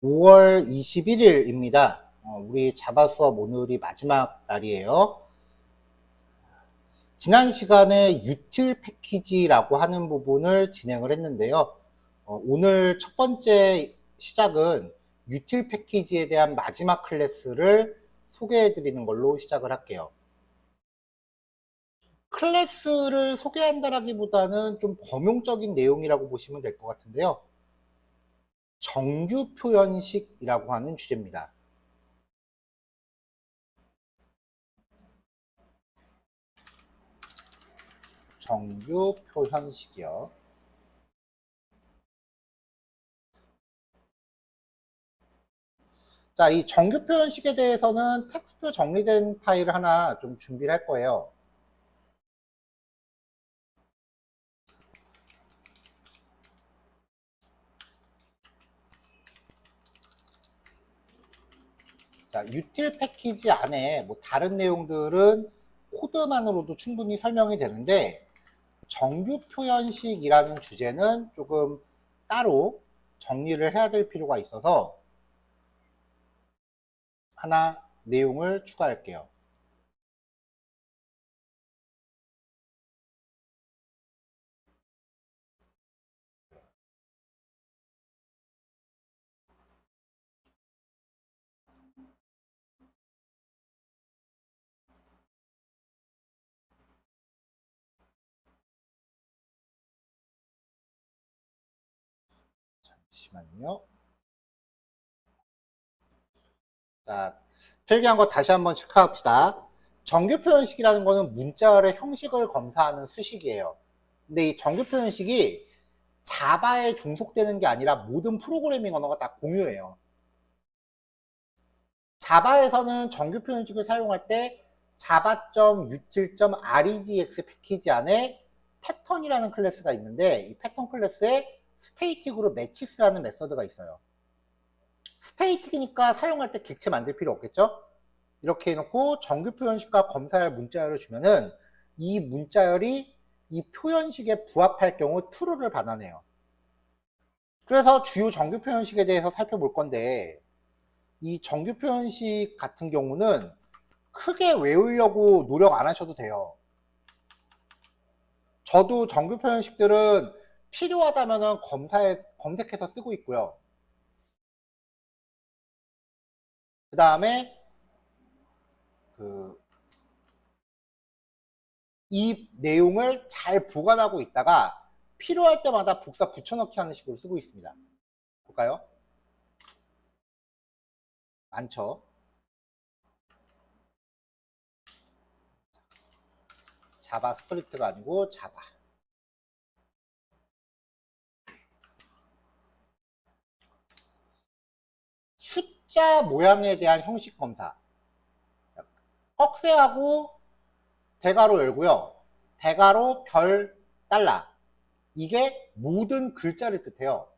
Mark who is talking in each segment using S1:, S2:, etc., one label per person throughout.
S1: 5월 21일입니다. 우리 자바 수업 오늘이 마지막 날이에요. 지난 시간에 유틸 패키지라고 하는 부분을 진행을 했는데요. 오늘 첫 번째 시작은 유틸 패키지에 대한 마지막 클래스를 소개해 드리는 걸로 시작을 할게요. 클래스를 소개한다라기보다는 좀 범용적인 내용이라고 보시면 될 것 같은데요. 정규 표현식이라고 하는 주제입니다. 정규 표현식이요. 자, 이 정규 표현식에 대해서는 텍스트 정리된 파일을 하나 좀 준비를 할 거예요. 자, 유틸 패키지 안에 뭐 다른 내용들은 코드만으로도 충분히 설명이 되는데 정규 표현식이라는 주제는 조금 따로 정리를 해야 될 필요가 있어서 하나 내용을 추가할게요. 잠시만요. 자, 필기한 거 다시 한번 체크합시다. 정규 표현식이라는 거는 문자열의 형식을 검사하는 수식이에요. 근데 이 정규 표현식이 자바에 종속되는 게 아니라 모든 프로그래밍 언어가 다 공유해요. 자바에서는 정규 표현식을 사용할 때 java.util.regx 패키지 안에 패턴이라는 클래스가 있는데 이 패턴 클래스에 스테이틱으로 매치스라는 메서드가 있어요. 스테이틱이니까 사용할 때 객체 만들 필요 없겠죠? 이렇게 해놓고 정규 표현식과 검사열 문자열을 주면은 이 문자열이 이 표현식에 부합할 경우 true를 받아내요. 그래서 주요 정규 표현식에 대해서 살펴볼 건데 이 정규 표현식 같은 경우는 크게 외우려고 노력 안 하셔도 돼요. 저도 정규 표현식들은 필요하다면 검색해서 쓰고 있고요. 그 다음에 이 내용을 잘 보관하고 있다가 필요할 때마다 복사 붙여넣기 하는 식으로 쓰고 있습니다. 볼까요? 많죠. 자바스크립트가 아니고 자바. 숫자 모양에 대한 형식 검사. 꺽쇠하고 대괄호 열고요. 대괄호 별 달러. 이게 모든 글자를 뜻해요.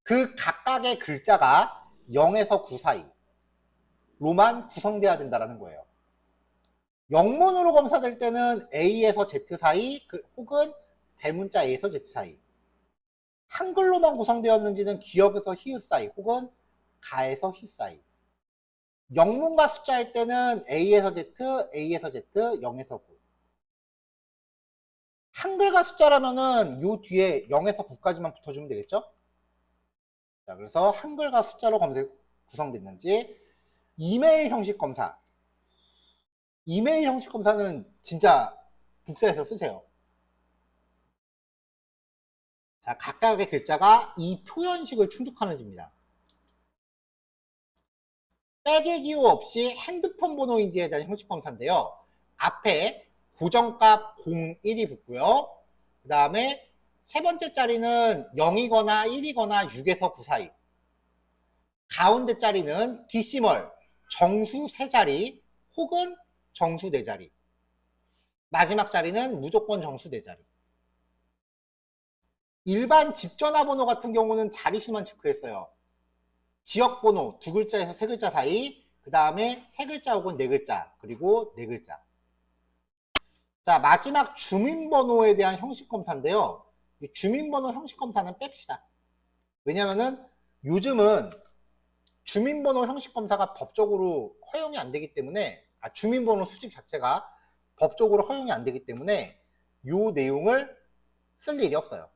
S1: 그 각각의 글자가 0에서 9 사이로만 구성돼야 된다는 거예요. 영문으로 검사될 때는 A에서 Z 사이 혹은 대문자 A에서 Z 사이. 한글로만 구성되었는지는 기역에서 히읗 사이 혹은 가에서 히 사이. 영문과 숫자일 때는 A에서 Z, A에서 Z, 0에서 9. 한글과 숫자라면은 요 뒤에 0에서 9까지만 붙어주면 되겠죠? 자, 그래서 한글과 숫자로 구성됐는지 이메일 형식 검사. 이메일 형식 검사는 진짜 복사해서 쓰세요. 자, 각각의 글자가 이 표현식을 충족하는지입니다. 백의 기호 없이 핸드폰 번호인지에 대한 형식 검사인데요. 앞에 고정값 01이 붙고요. 그 다음에 세 번째 자리는 0이거나 1이거나 6에서 9 사이. 가운데 자리는 디시멀, 정수 3자리 혹은 정수 4자리. 마지막 자리는 무조건 정수 4자리. 일반 집전화번호 같은 경우는 자리수만 체크했어요. 지역번호 2글자에서 3글자 사이, 그 다음에 3글자 혹은 4글자, 그리고 4글자. 자, 마지막 주민번호에 대한 형식 검사인데요. 이 주민번호 형식 검사는 뺍시다. 왜냐면은 요즘은 주민번호 형식 검사가 법적으로 허용이 안 되기 때문에, 주민번호 수집 자체가 법적으로 허용이 안 되기 때문에 요 내용을 쓸 일이 없어요.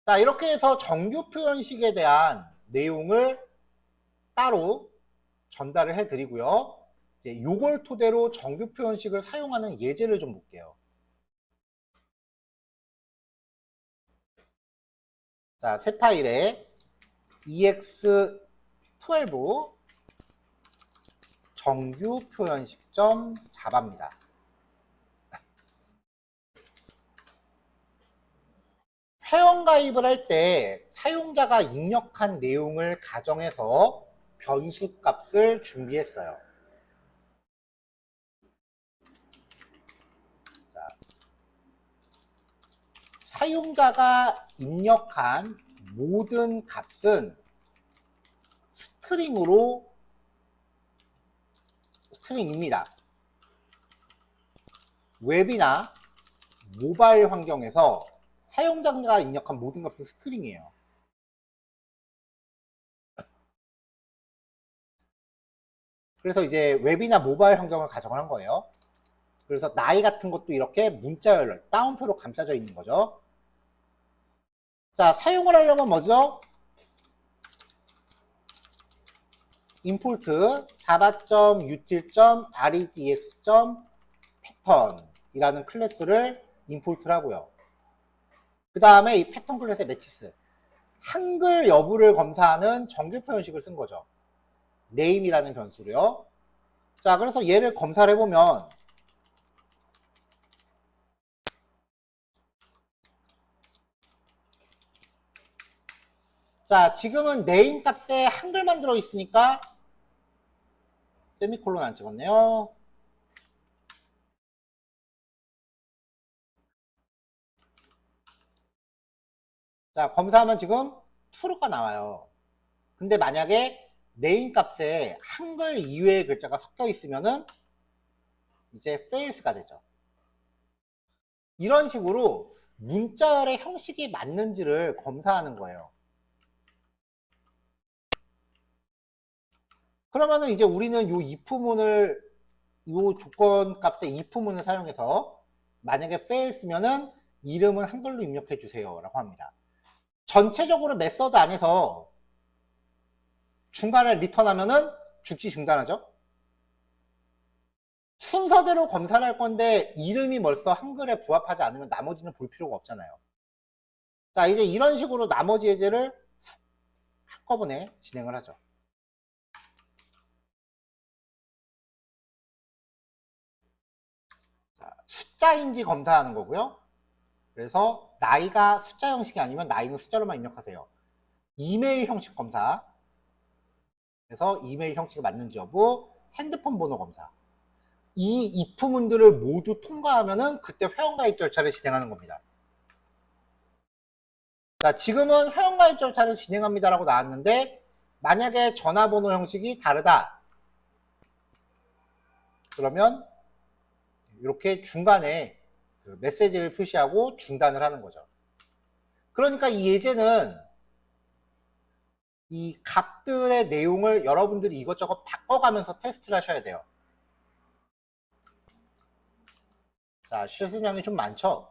S1: 자, 이렇게 해서 정규 표현식에 대한 내용을 따로 전달을 해 드리고요. 이제 요걸 토대로 정규 표현식을 사용하는 예제를 좀 볼게요. 자, 새 파일에 ex12 정규 표현식점 자바입니다. 회원가입을 할 때 사용자가 입력한 내용을 가정해서 변수값을 준비했어요. 자, 사용자가 입력한 모든 값은 스트링입니다. 웹이나 모바일 환경에서 사용자가 입력한 모든 값은 스트링이에요. 그래서 이제 웹이나 모바일 환경을 가정을 한 거예요. 그래서 나이 같은 것도 이렇게 문자열로 따옴표로 감싸져 있는 거죠. 자, 사용을 하려면 뭐죠? import java.util.regex.pattern 이라는 클래스를 임포트를 하고요. 그 다음에 이 패턴 클래스의 매치스, 한글 여부를 검사하는 정규 표현식을 쓴 거죠. name이라는 변수로요. 자, 그래서 얘를 검사를 해보면 자, 지금은 name 값에 한글만 들어있으니까 세미콜론 안 찍었네요. 자, 검사하면 지금 true가 나와요. 근데 만약에 name 값에 한글 이외의 글자가 섞여 있으면은 이제 fails가 되죠. 이런 식으로 문자열의 형식이 맞는지를 검사하는 거예요. 그러면은 이제 우리는 요 if문을, 요 조건 값의 if문을 사용해서 만약에 fails면은 이름은 한글로 입력해 주세요 라고 합니다. 전체적으로 메서드 안에서 중간에 리턴하면은 죽지 중단하죠. 순서대로 검사를 할 건데 이름이 벌써 한글에 부합하지 않으면 나머지는 볼 필요가 없잖아요. 자, 이제 이런 식으로 나머지 예제를 한꺼번에 진행을 하죠. 자, 숫자인지 검사하는 거고요. 그래서 나이가 숫자 형식이 아니면 나이는 숫자로만 입력하세요. 이메일 형식 검사, 그래서 이메일 형식이 맞는지 여부, 핸드폰 번호 검사. 이 if문들을 모두 통과하면은 그때 회원가입 절차를 진행하는 겁니다. 자, 지금은 회원가입 절차를 진행합니다라고 나왔는데 만약에 전화번호 형식이 다르다. 그러면 이렇게 중간에 그 메시지를 표시하고 중단을 하는 거죠. 그러니까 이 예제는 이 값들의 내용을 여러분들이 이것저것 바꿔가면서 테스트를 하셔야 돼요. 자, 실수량이 좀 많죠?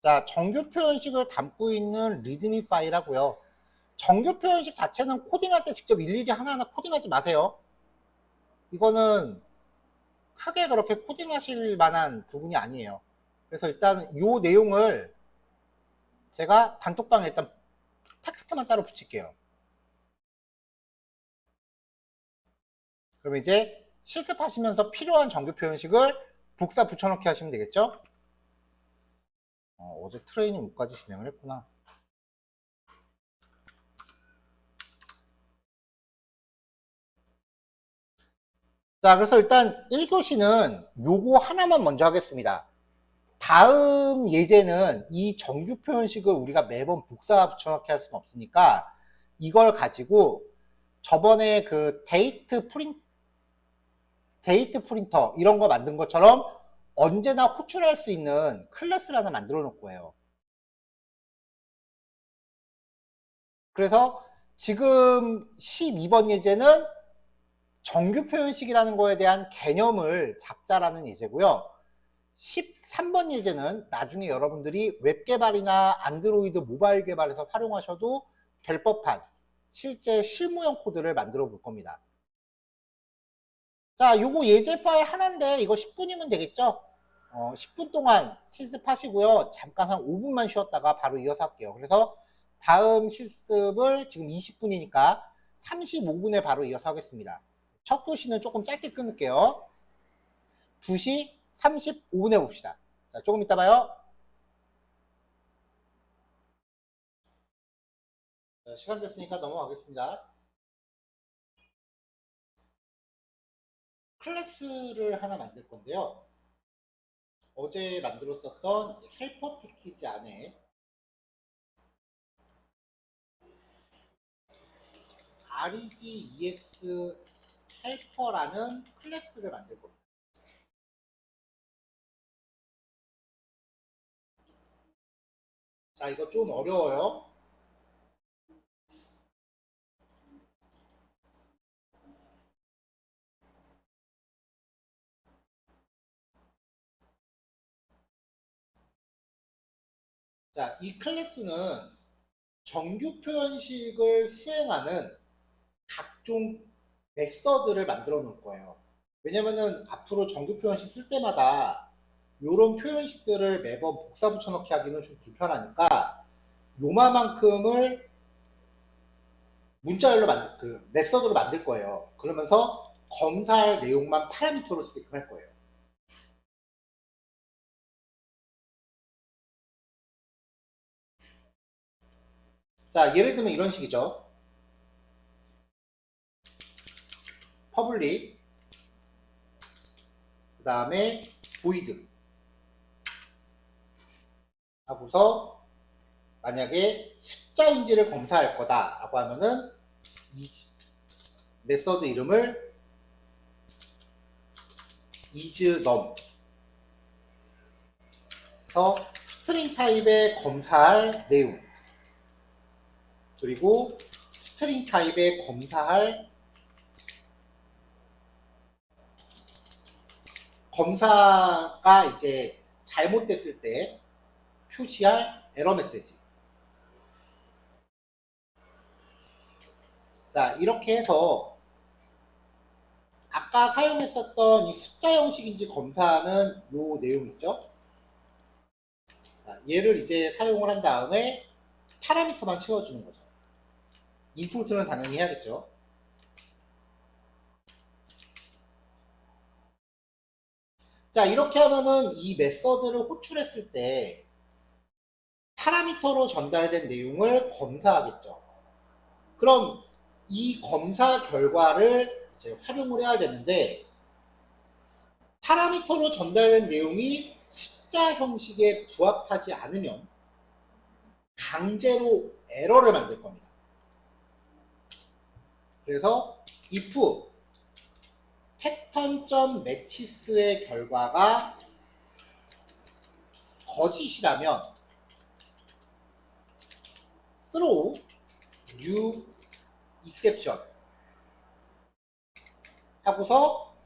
S1: 자, 정규 표현식을 담고 있는 리드미 파일하고요. 정규 표현식 자체는 코딩할 때 직접 일일이 하나하나 코딩하지 마세요. 이거는 크게 그렇게 코딩하실 만한 부분이 아니에요. 그래서 일단 이 내용을 제가 단톡방에 일단 텍스트만 따로 붙일게요. 그럼 이제 실습하시면서 필요한 정규 표현식을 복사 붙여넣기 하시면 되겠죠? 어제 트레이닝 5까지 진행을 했구나. 자, 그래서 일단 1교시는 요거 하나만 먼저 하겠습니다. 다음 예제는 이 정규 표현식을 우리가 매번 복사 붙여넣기 할 수는 없으니까 이걸 가지고 저번에 그 데이트 프린터 이런 거 만든 것처럼 언제나 호출할 수 있는 클래스를 하나 만들어 놓을 거예요. 그래서 지금 12번 예제는 정규 표현식이라는 거에 대한 개념을 잡자라는 예제고요. 13번 예제는 나중에 여러분들이 웹 개발이나 안드로이드 모바일 개발에서 활용하셔도 될 법한 실제 실무용 코드를 만들어 볼 겁니다. 자, 요거 예제 파일 하나인데 이거 10분이면 되겠죠? 10분 동안 실습하시고요. 잠깐 한 5분만 쉬었다가 바로 이어서 할게요. 그래서 다음 실습을 지금 20분이니까 35분에 바로 이어서 하겠습니다. 첫 교시는 조금 짧게 끊을게요. 2시 35분에 봅시다. 자, 조금 이따 봐요. 자, 시간 됐으니까 넘어가겠습니다. 클래스를 하나 만들 건데요. 어제 만들었었던 헬퍼 패키지 안에 REGEX 헬퍼라는 클래스를 만들 겁니다. 자, 이거 좀 어려워요. 자, 이 클래스는 정규 표현식을 수행하는 각종 메서드를 만들어 놓을 거예요. 왜냐면은 앞으로 정규 표현식 쓸 때마다 요런 표현식들을 매번 복사 붙여넣기 하기는 좀 불편하니까 요마만큼을 문자열로 메서드로 만들 거예요. 그러면서 검사할 내용만 파라미터로 쓰게끔 할 거예요. 자, 예를 들면 이런 식이죠. 퍼블릭, 그 다음에 void 하고서 만약에 숫자인지를 검사할 거다 라고 하면은 이 메서드 이름을 isNum 그래서 스트링 타입의 검사할 내용 그리고 스트링 타입의 검사가 이제 잘못됐을 때 표시할 에러 메시지. 자, 이렇게 해서 아까 사용했었던 이 숫자 형식인지 검사하는 요 내용 있죠? 자, 얘를 이제 사용을 한 다음에 파라미터만 채워주는 거죠. 인풋은 당연히 해야겠죠. 자, 이렇게 하면은 이 메서드를 호출했을 때 파라미터로 전달된 내용을 검사하겠죠. 그럼 이 검사 결과를 이제 활용을 해야 되는데 파라미터로 전달된 내용이 숫자 형식에 부합하지 않으면 강제로 에러를 만들 겁니다. 그래서 if pattern.matches의 결과가 거짓이라면 throw new exception 하고서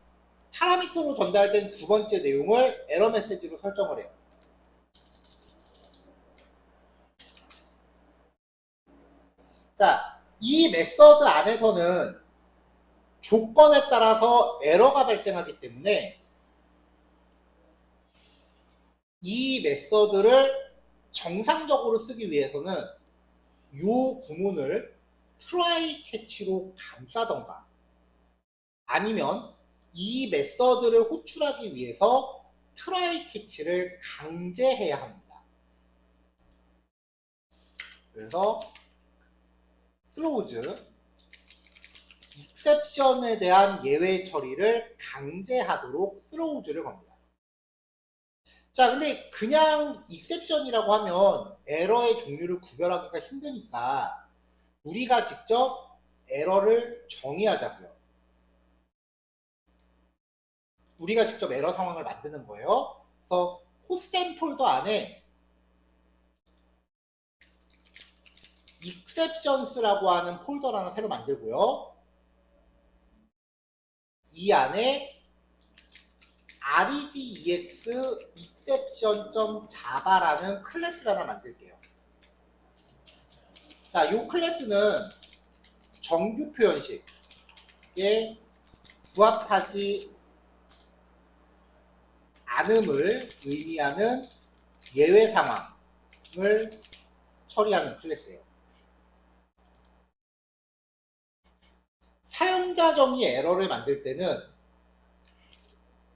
S1: 파라미터로 전달된 두 번째 내용을 에러 메시지로 설정을 해요. 자, 이 메서드 안에서는 조건에 따라서 에러가 발생하기 때문에 이 메서드를 정상적으로 쓰기 위해서는 이 구문을 try catch로 감싸던가 아니면 이 메서드를 호출하기 위해서 try catch를 강제해야 합니다. 그래서 close exception에 대한 예외 처리를 강제하도록 throws,를 겁니다. 자, 근데 그냥 exception이라고 하면 에러의 종류를 구별하기가 힘드니까 우리가 직접 에러를 정의하자고요. 우리가 직접 에러 상황을 만드는 거예요. 그래서 호스템 폴더 안에 exceptions라고 하는 폴더를 하나 새로 만들고요. 이 안에 regex exception.java라는 클래스를 하나 만들게요. 자, 이 클래스는 정규 표현식에 부합하지 않음을 의미하는 예외 상황을 처리하는 클래스예요. 사용자 정의 에러를 만들 때는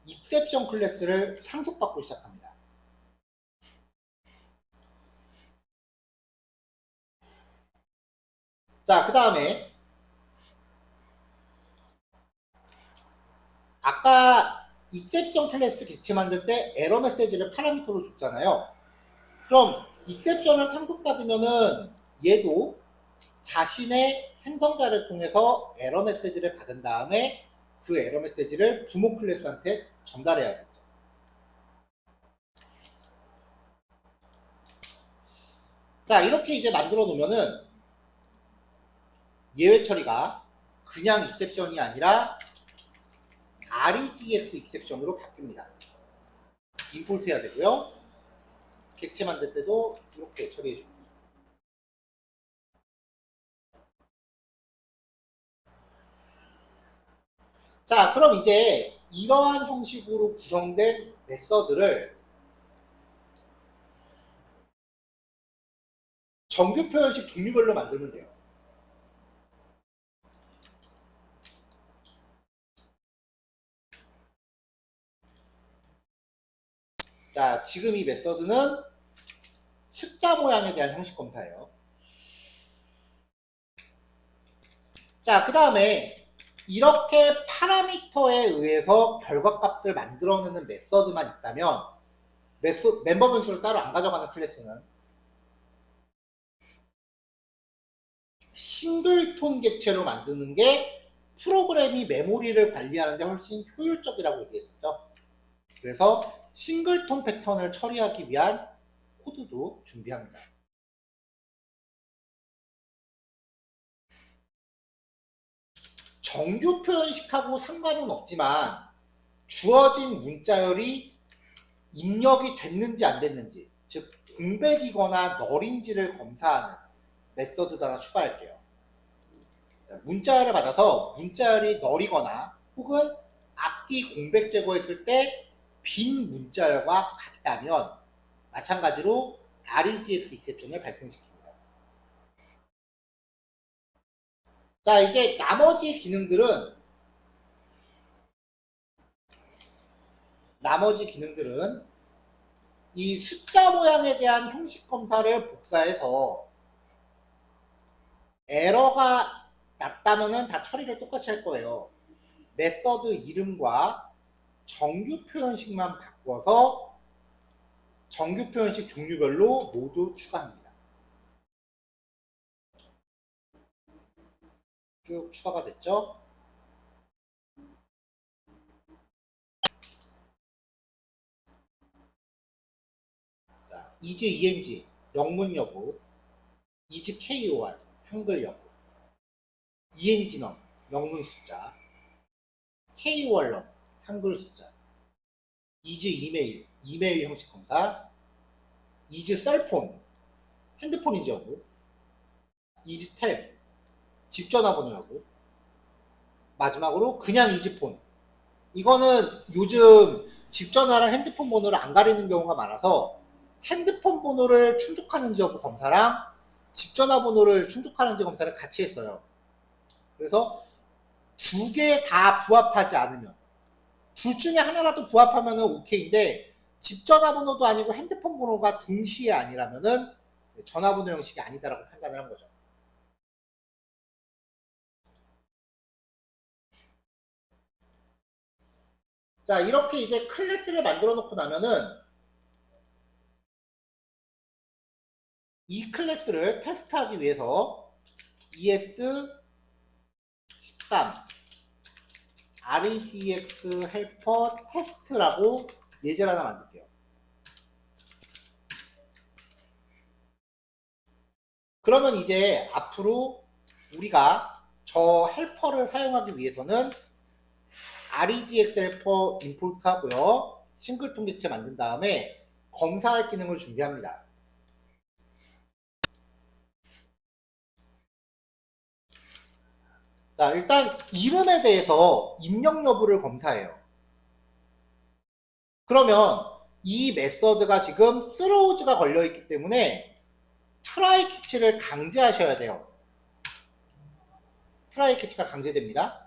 S1: exception 클래스를 상속받고 시작합니다. 자, 그 다음에 아까 exception 클래스 객체 만들 때 에러 메시지를 파라미터로 줬잖아요. 그럼 exception을 상속받으면은 얘도 자신의 생성자를 통해서 에러 메시지를 받은 다음에 그 에러 메시지를 부모 클래스한테 전달해야죠. 자, 이렇게 이제 만들어 놓으면은 예외 처리가 그냥 exception이 아니라 regex exception으로 바뀝니다. 임포트 해야 되고요. 객체 만들 때도 이렇게 처리해 줍니다. 자, 그럼 이제 이러한 형식으로 구성된 메서드를 정규 표현식 종류별로 만들면 돼요. 자, 지금 이 메서드는 숫자 모양에 대한 형식 검사예요. 자, 그 다음에 이렇게 파라미터에 의해서 결과값을 만들어내는 메서드만 있다면 멤버 변수를 따로 안 가져가는 클래스는 싱글톤 객체로 만드는 게 프로그램이 메모리를 관리하는 데 훨씬 효율적이라고 얘기했었죠. 그래서 싱글톤 패턴을 처리하기 위한 코드도 준비합니다. 정규 표현식하고 상관은 없지만 주어진 문자열이 입력이 됐는지 안 됐는지, 즉 공백이거나 널인지를 검사하는 메서드도 하나 추가할게요. 자, 문자열을 받아서 문자열이 널이거나 혹은 앞뒤 공백 제거했을 때 빈 문자열과 같다면 마찬가지로 regex exception을 발생시킵니다. 자, 이제 나머지 기능들은 이 숫자 모양에 대한 형식 검사를 복사해서 에러가 났다면은 다 처리를 똑같이 할 거예요. 메서드 이름과 정규 표현식만 바꿔서 정규 표현식 종류별로 모두 추가합니다. 쭉 추가가 됐죠? 자, is eng 영문 여부, is kor 한글 여부, engnom 영문 숫자, k월럼 한글 숫자, is 이메일 이메일 형식 검사, is 셀폰 핸드폰인지 여부, is 텔 집 전화번호 여부, 마지막으로 그냥 is 폰. 이거는 요즘 집 전화랑 핸드폰 번호를 안 가리는 경우가 많아서 핸드폰 번호를 충족하는지 여부 검사랑 집 전화번호를 충족하는지 검사를 같이 했어요. 그래서 두 개 다 부합하지 않으면, 둘 중에 하나라도 부합하면 오케이인데 집 전화번호도 아니고 핸드폰 번호가 동시에 아니라면은 전화번호 형식이 아니다라고 판단을 한 거죠. 자, 이렇게 이제 클래스를 만들어 놓고 나면은 이 클래스를 테스트하기 위해서 ES13 REGX 헬퍼 테스트라고 예제를 하나 만들게요. 그러면 이제 앞으로 우리가 저 헬퍼를 사용하기 위해서는 REGX 헬퍼 임포트 하고요. 싱글통 객체 만든 다음에 검사할 기능을 준비합니다. 자, 일단 이름에 대해서 입력 여부를 검사해요. 그러면 이 메서드가 지금 throws,가 걸려있기 때문에 try 캐치를 강제하셔야 돼요. try 캐치가 강제됩니다.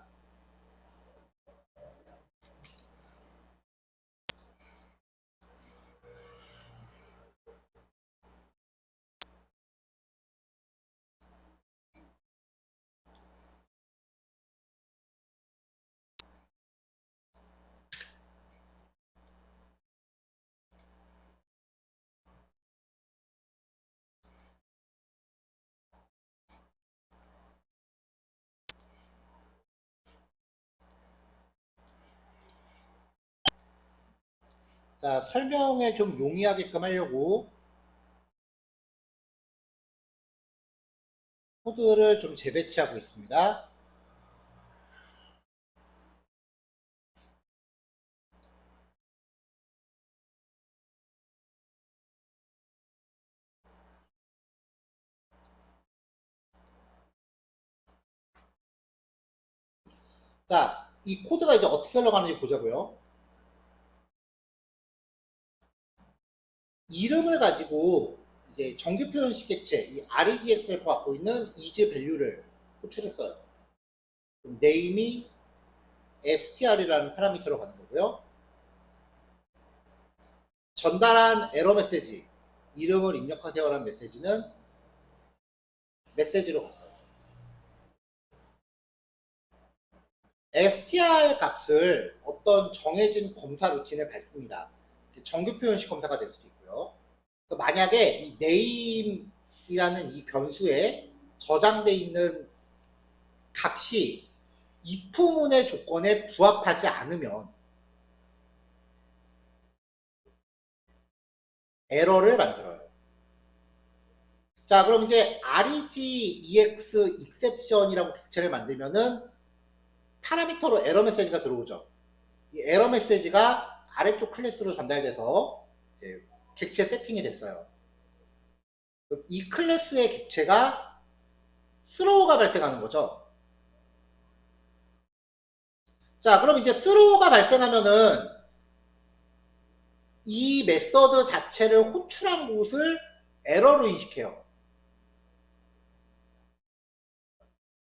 S1: 자, 설명에 좀 용이하게끔 하려고 코드를 좀 재배치하고 있습니다. 자, 이 코드가 이제 어떻게 흘러가는지 보자고요. 이름을 가지고 이제 정규 표현식 객체, 이 REGX를 갖고 있는 is 밸류를 호출했어요. name이 str이라는 파라미터로 가는 거고요. 전달한 에러 메시지, 이름을 입력하세요라는 메시지는 메시지로 갔어요. str 값을 어떤 정해진 검사 루틴을 밟습니다. 정규 표현식 검사가 될 수도 있고요. 그래서 만약에 이 name이라는 이 변수에 저장되어 있는 값이 if문의 조건에 부합하지 않으면 에러를 만들어요. 자, 그럼 이제 REGEX exception이라고 객체를 만들면은 파라미터로 에러 메시지가 들어오죠. 이 에러 메시지가 아래쪽 클래스로 전달돼서 이제 객체 세팅이 됐어요. 이 클래스의 객체가 스로우가 발생하는 거죠. 자, 그럼 이제 스로우가 발생하면은 이 메서드 자체를 호출한 곳을 에러로 인식해요.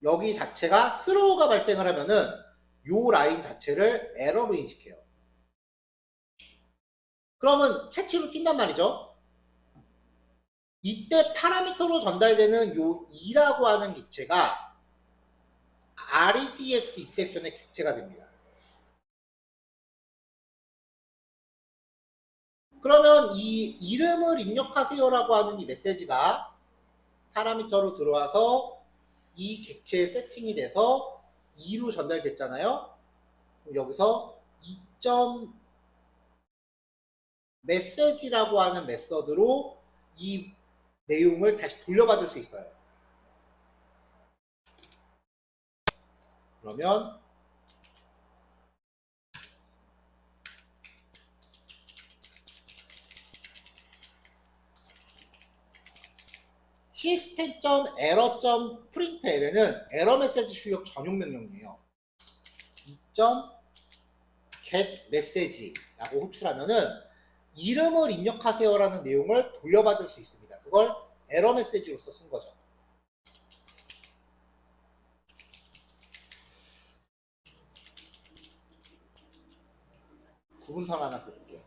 S1: 여기 자체가 스로우가 발생을 하면은 요 라인 자체를 에러로 인식해요. 그러면 캐치로 뛴단 말이죠. 이때 파라미터로 전달되는 요 2라고 하는 객체가 REGX exception의 객체가 됩니다. 그러면 이 이름을 입력하세요라고 하는 이 메시지가 파라미터로 들어와서 이 객체에 세팅이 돼서 2로 전달됐잖아요. 그럼 여기서 2점 메시지라고 하는 메서드로 이 내용을 다시 돌려받을 수 있어요. 그러면 system.error.println은 에러 메시지 출력 전용 명령이에요. 2.get message라고 호출하면은 이름을 입력하세요라는 내용을 돌려받을 수 있습니다. 그걸 에러 메시지로서 쓴 거죠. 구분선 하나 그릴게요.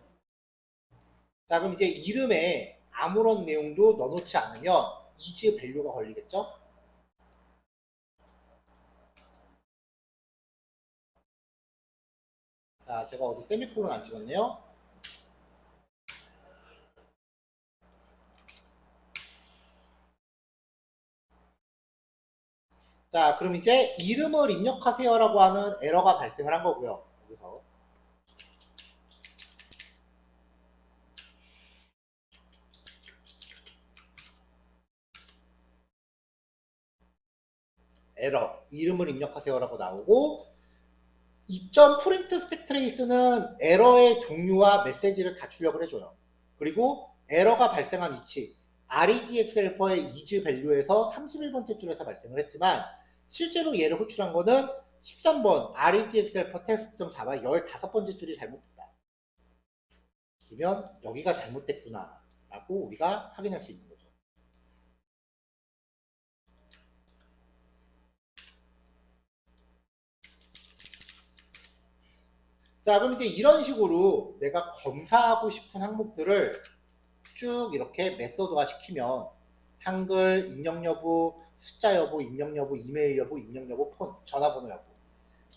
S1: 자, 그럼 이제 이름에 아무런 내용도 넣어놓지 않으면 is 밸류가 걸리겠죠? 자, 제가 어디 세미콜론 안 찍었네요. 자, 그럼 이제 이름을 입력하세요라고 하는 에러가 발생을 한 거고요. 여기서. 에러, 이름을 입력하세요라고 나오고, 2.print stack trace는 에러의 종류와 메시지를 다 출력을 해줘요. 그리고 에러가 발생한 위치, regx 헬퍼의 is value에서 31번째 줄에서 발생을 했지만 실제로 얘를 호출한 거는 13번 regx 헬퍼 test.java 15번째 줄이 잘못됐다. 그러면 여기가 잘못됐구나 라고 우리가 확인할 수 있는 거죠. 자, 그럼 이제 이런 식으로 내가 검사하고 싶은 항목들을 쭉 이렇게 메소드화 시키면 한글, 입력 여부, 숫자 여부, 입력 여부, 이메일 여부, 입력 여부, 폰, 전화번호 여부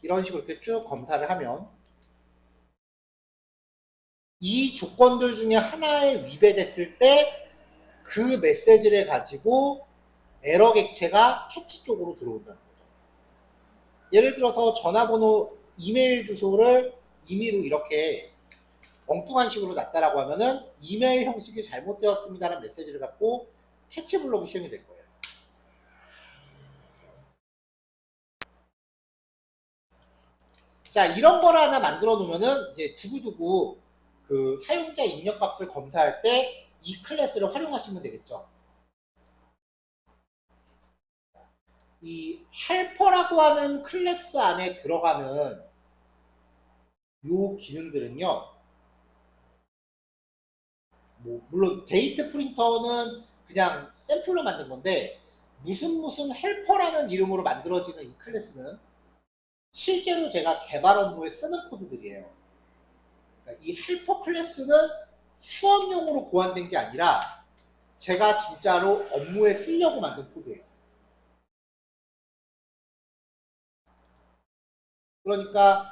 S1: 이런 식으로 이렇게 쭉 검사를 하면 이 조건들 중에 하나에 위배됐을 때 그 메시지를 가지고 에러 객체가 캐치 쪽으로 들어온다는 거죠. 예를 들어서 전화번호, 이메일 주소를 임의로 이렇게 엉뚱한 식으로 놨다라고 하면은 이메일 형식이 잘못되었습니다라는 메시지를 갖고 캐치 블록이 시행이 될 거예요. 자, 이런 거를 하나 만들어 놓으면은 이제 두구두구 그 사용자 입력 값을 검사할 때 이 클래스를 활용하시면 되겠죠. 이 헬퍼라고 하는 클래스 안에 들어가는 요 기능들은요, 뭐 물론 데이트 프린터는 그냥 샘플로 만든 건데 무슨 헬퍼라는 이름으로 만들어지는 이 클래스는 실제로 제가 개발 업무에 쓰는 코드들이에요. 그러니까 이 헬퍼 클래스는 수업용으로 고안된 게 아니라 제가 진짜로 업무에 쓰려고 만든 코드예요. 그러니까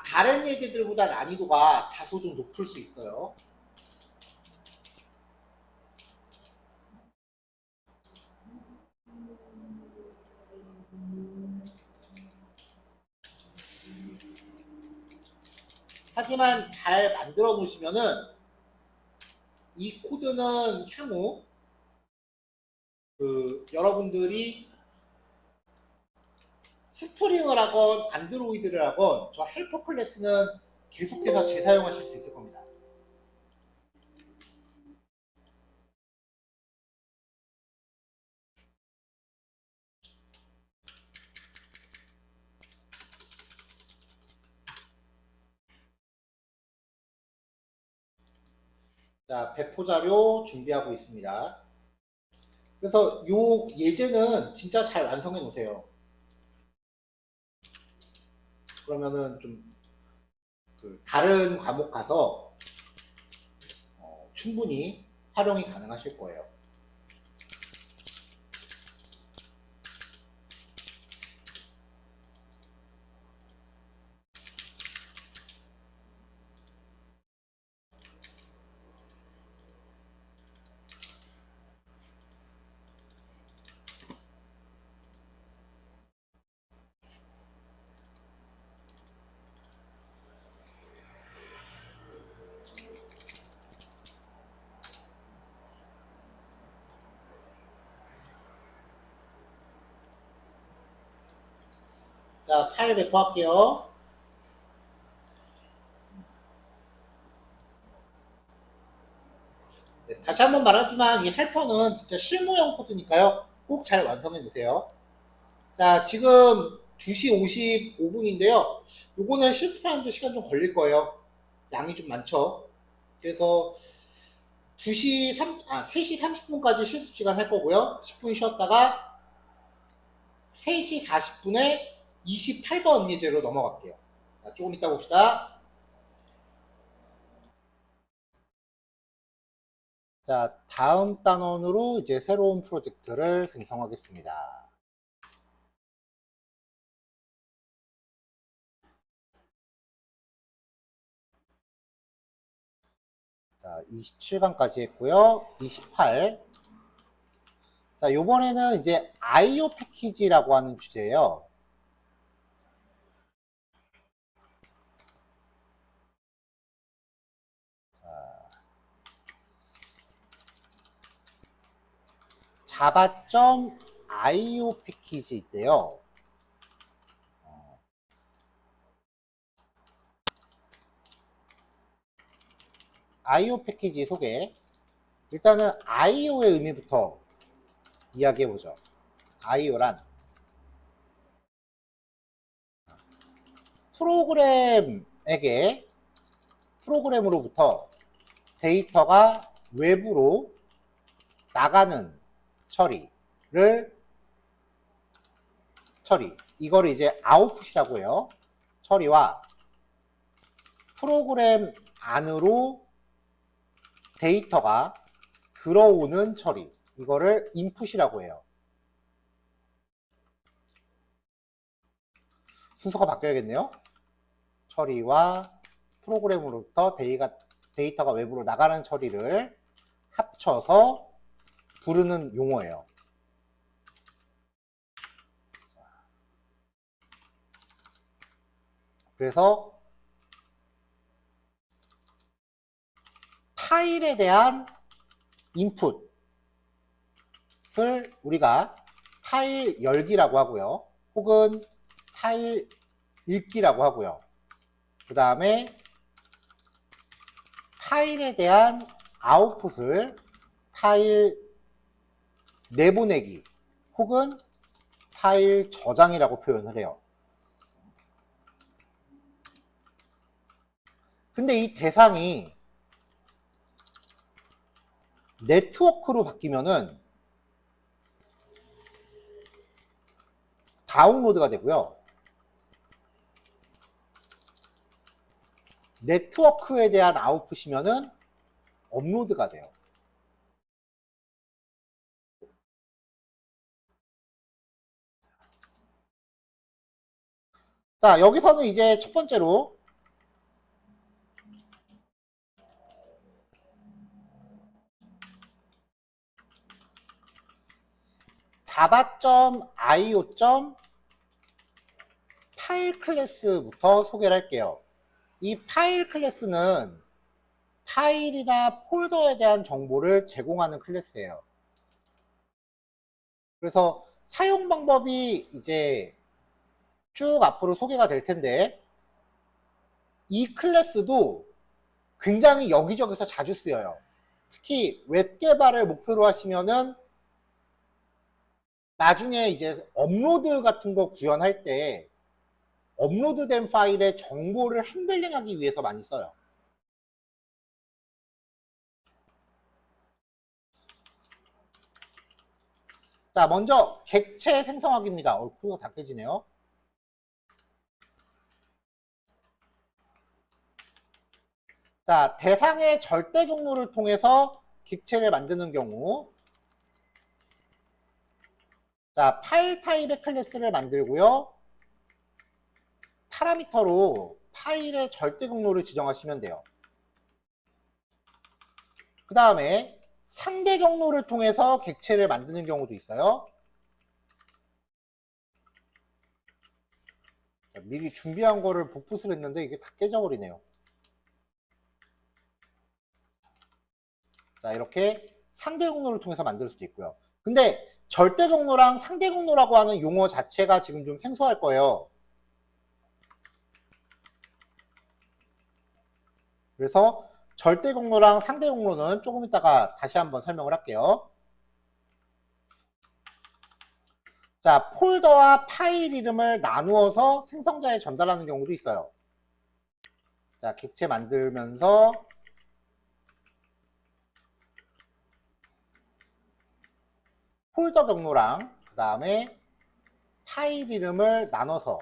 S1: 다른 예제들보다 난이도가 다소 좀 높을 수 있어요. 하지만 잘 만들어 놓으시면은 이 코드는 향후 여러분들이 스프링을 하건 안드로이드를 하건 저 헬퍼 클래스는 계속해서 재사용하실 수 있을 겁니다. 자, 배포 자료 준비하고 있습니다. 그래서 요 예제는 진짜 잘 완성해 놓으세요. 그러면은 좀 다른 과목 가서 충분히 활용이 가능하실 거예요. 자, 파일 배포할게요. 네, 다시 한번 말하지만 이 헬퍼는 진짜 실무용 코드니까요. 꼭 잘 완성해 놓으세요. 자, 지금 2시 55분인데요. 요거는 실습하는데 시간 좀 걸릴 거예요. 양이 좀 많죠. 그래서 3시 30분까지 실습 시간 할 거고요. 10분 쉬었다가 3시 40분에 28번 예제로 넘어갈게요. 자, 조금 이따 봅시다. 자, 다음 단원으로 이제 새로운 프로젝트를 생성하겠습니다. 자, 27강까지 했고요. 28. 자, 요번에는 이제 IO 패키지라고 하는 주제예요. 자바.io 패키지 있대요. IO 패키지 소개. 일단은 IO의 의미부터 이야기해보죠. IO란 프로그램으로부터 데이터가 외부로 나가는 처리. 이거를 이제 아웃풋이라고 해요. 처리와 프로그램 안으로 데이터가 들어오는 처리. 이거를 인풋이라고 해요. 순서가 바뀌어야겠네요. 처리와 프로그램으로부터 데이터가 외부로 나가는 처리를 합쳐서 부르는 용어예요. 그래서 파일에 대한 인풋을 우리가 파일 열기라고 하고요. 혹은 파일 읽기라고 하고요. 그 다음에 파일에 대한 아웃풋을 파일 내보내기 혹은 파일 저장이라고 표현을 해요. 근데 이 대상이 네트워크로 바뀌면은 다운로드가 되고요. 네트워크에 대한 아웃풋이면은 업로드가 돼요. 자, 여기서는 이제 첫 번째로 java.io. 파일 클래스부터 소개를 할게요. 이 파일 클래스는 파일이나 폴더에 대한 정보를 제공하는 클래스예요. 그래서 사용 방법이 이제 쭉 앞으로 소개가 될 텐데, 이 클래스도 굉장히 여기저기서 자주 쓰여요. 특히 웹 개발을 목표로 하시면은 나중에 이제 업로드 같은 거 구현할 때 업로드된 파일의 정보를 핸들링하기 위해서 많이 써요. 자, 먼저 객체 생성하기입니다. 코드가 다 깨지네요. 자, 대상의 절대 경로를 통해서 객체를 만드는 경우, 자, 파일 타입의 클래스를 만들고요. 파라미터로 파일의 절대 경로를 지정하시면 돼요. 그 다음에 상대 경로를 통해서 객체를 만드는 경우도 있어요. 자, 미리 준비한 거를 복붙을 했는데 이게 다 깨져버리네요. 자, 이렇게 상대 경로를 통해서 만들 수도 있고요. 근데 절대 경로랑 상대 경로라고 하는 용어 자체가 지금 좀 생소할 거예요. 그래서 절대 경로랑 상대 경로는 조금 이따가 다시 한번 설명을 할게요. 자, 폴더와 파일 이름을 나누어서 생성자에 전달하는 경우도 있어요. 자, 객체 만들면서 폴더 경로랑 그 다음에 파일 이름을 나눠서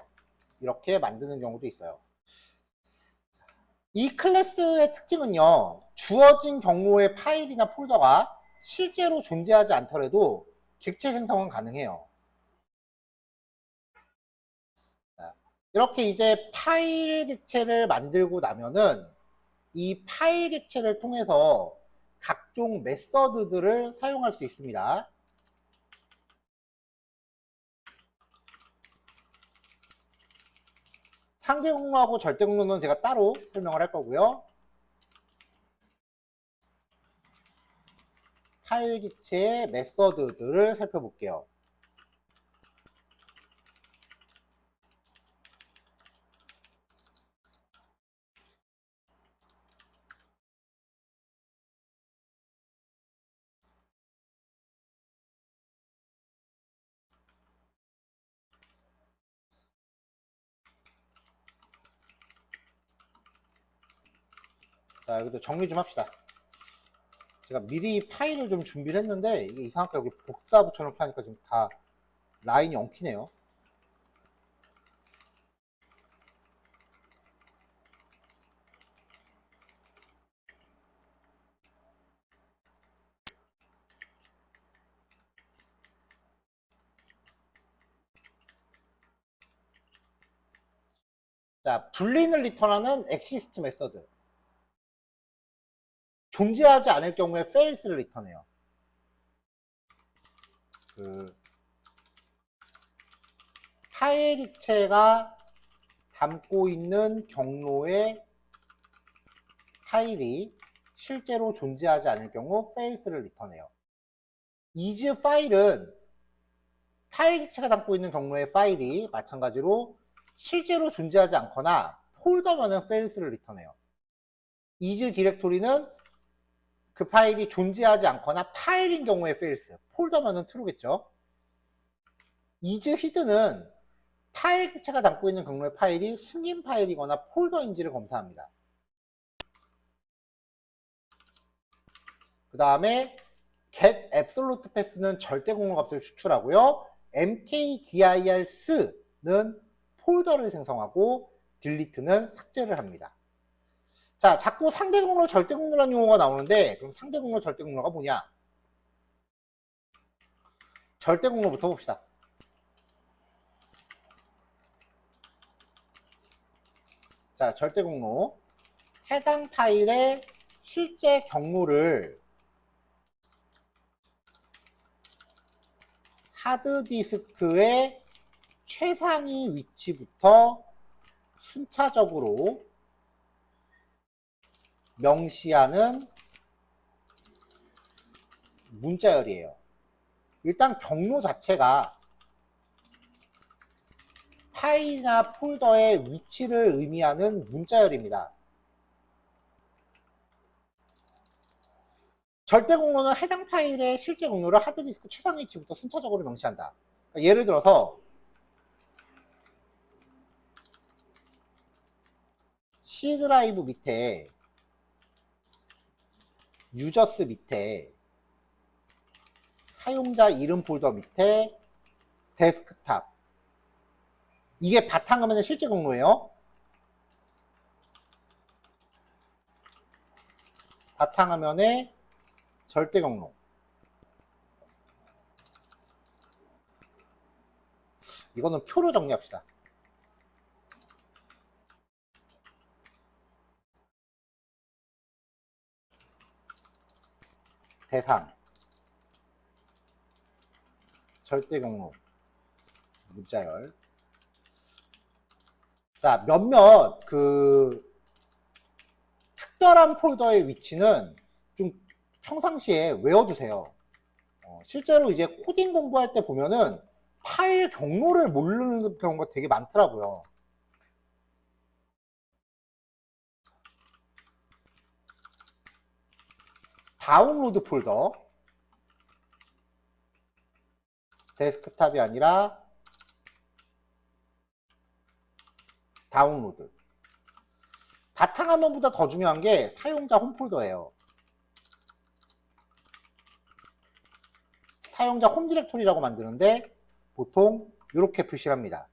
S1: 이렇게 만드는 경우도 있어요. 이 클래스의 특징은요, 주어진 경로의 파일이나 폴더가 실제로 존재하지 않더라도 객체 생성은 가능해요. 이렇게 이제 파일 객체를 만들고 나면은 이 파일 객체를 통해서 각종 메서드들을 사용할 수 있습니다. 상대 경로하고 절대 경로는 제가 따로 설명을 할 거고요. 파일 객체의 메서드들을 살펴볼게요. 자, 여기도 정리 좀 합시다. 제가 미리 파일을 좀 준비를 했는데 이게 이상하게 여기 복사 붙여놓고 하니까 지금 다 라인이 엉키네요. 자, 불린을 리턴하는 엑시스트 메서드. 존재하지 않을 경우에 fails를 리턴해요. 파일 객체가 담고 있는 경로의 파일이 실제로 존재하지 않을 경우 fails를 리턴해요. is 파일은 파일 객체가 담고 있는 경로의 파일이 마찬가지로 실제로 존재하지 않거나 폴더면은 fails를 리턴해요. is 디렉토리는 그 파일이 존재하지 않거나 파일인 경우에 fails, 폴더면은 true겠죠. is hidden은 파일 객체가 담고 있는 경로의 파일이 숨긴 파일이거나 폴더인지를 검사합니다. 그 다음에 get absolute pass는 절대 공로 값을 추출하고요. mkdirs는 폴더를 생성하고 delete는 삭제를 합니다. 자, 자꾸 상대 공로, 절대 공로라는 용어가 나오는데 그럼 상대 공로, 절대 공로가 뭐냐? 절대 공로부터 봅시다. 자, 절대 공로. 해당 파일의 실제 경로를 하드디스크의 최상위 위치부터 순차적으로 명시하는 문자열이에요. 일단 경로 자체가 파일이나 폴더의 위치를 의미하는 문자열입니다. 절대 공로는 해당 파일의 실제 공로를 하드디스크 최상위 위치부터 순차적으로 명시한다. 그러니까 예를 들어서 C 드라이브 밑에 유저스 밑에 사용자 이름 폴더 밑에 데스크탑, 이게 바탕화면의 실제 경로예요. 바탕화면의 절대 경로. 이거는 표로 정리합시다. 대상, 절대 경로, 문자열. 자, 몇몇 특별한 폴더의 위치는 좀 평상시에 외워두세요. 실제로 이제 코딩 공부할 때 보면은 파일 경로를 모르는 경우가 되게 많더라고요. 다운로드 폴더, 데스크탑이 아니라 다운로드. 바탕화면보다 더 중요한 게 사용자 홈 폴더예요. 사용자 홈 디렉토리라고 만드는데 보통 이렇게 표시를 합니다.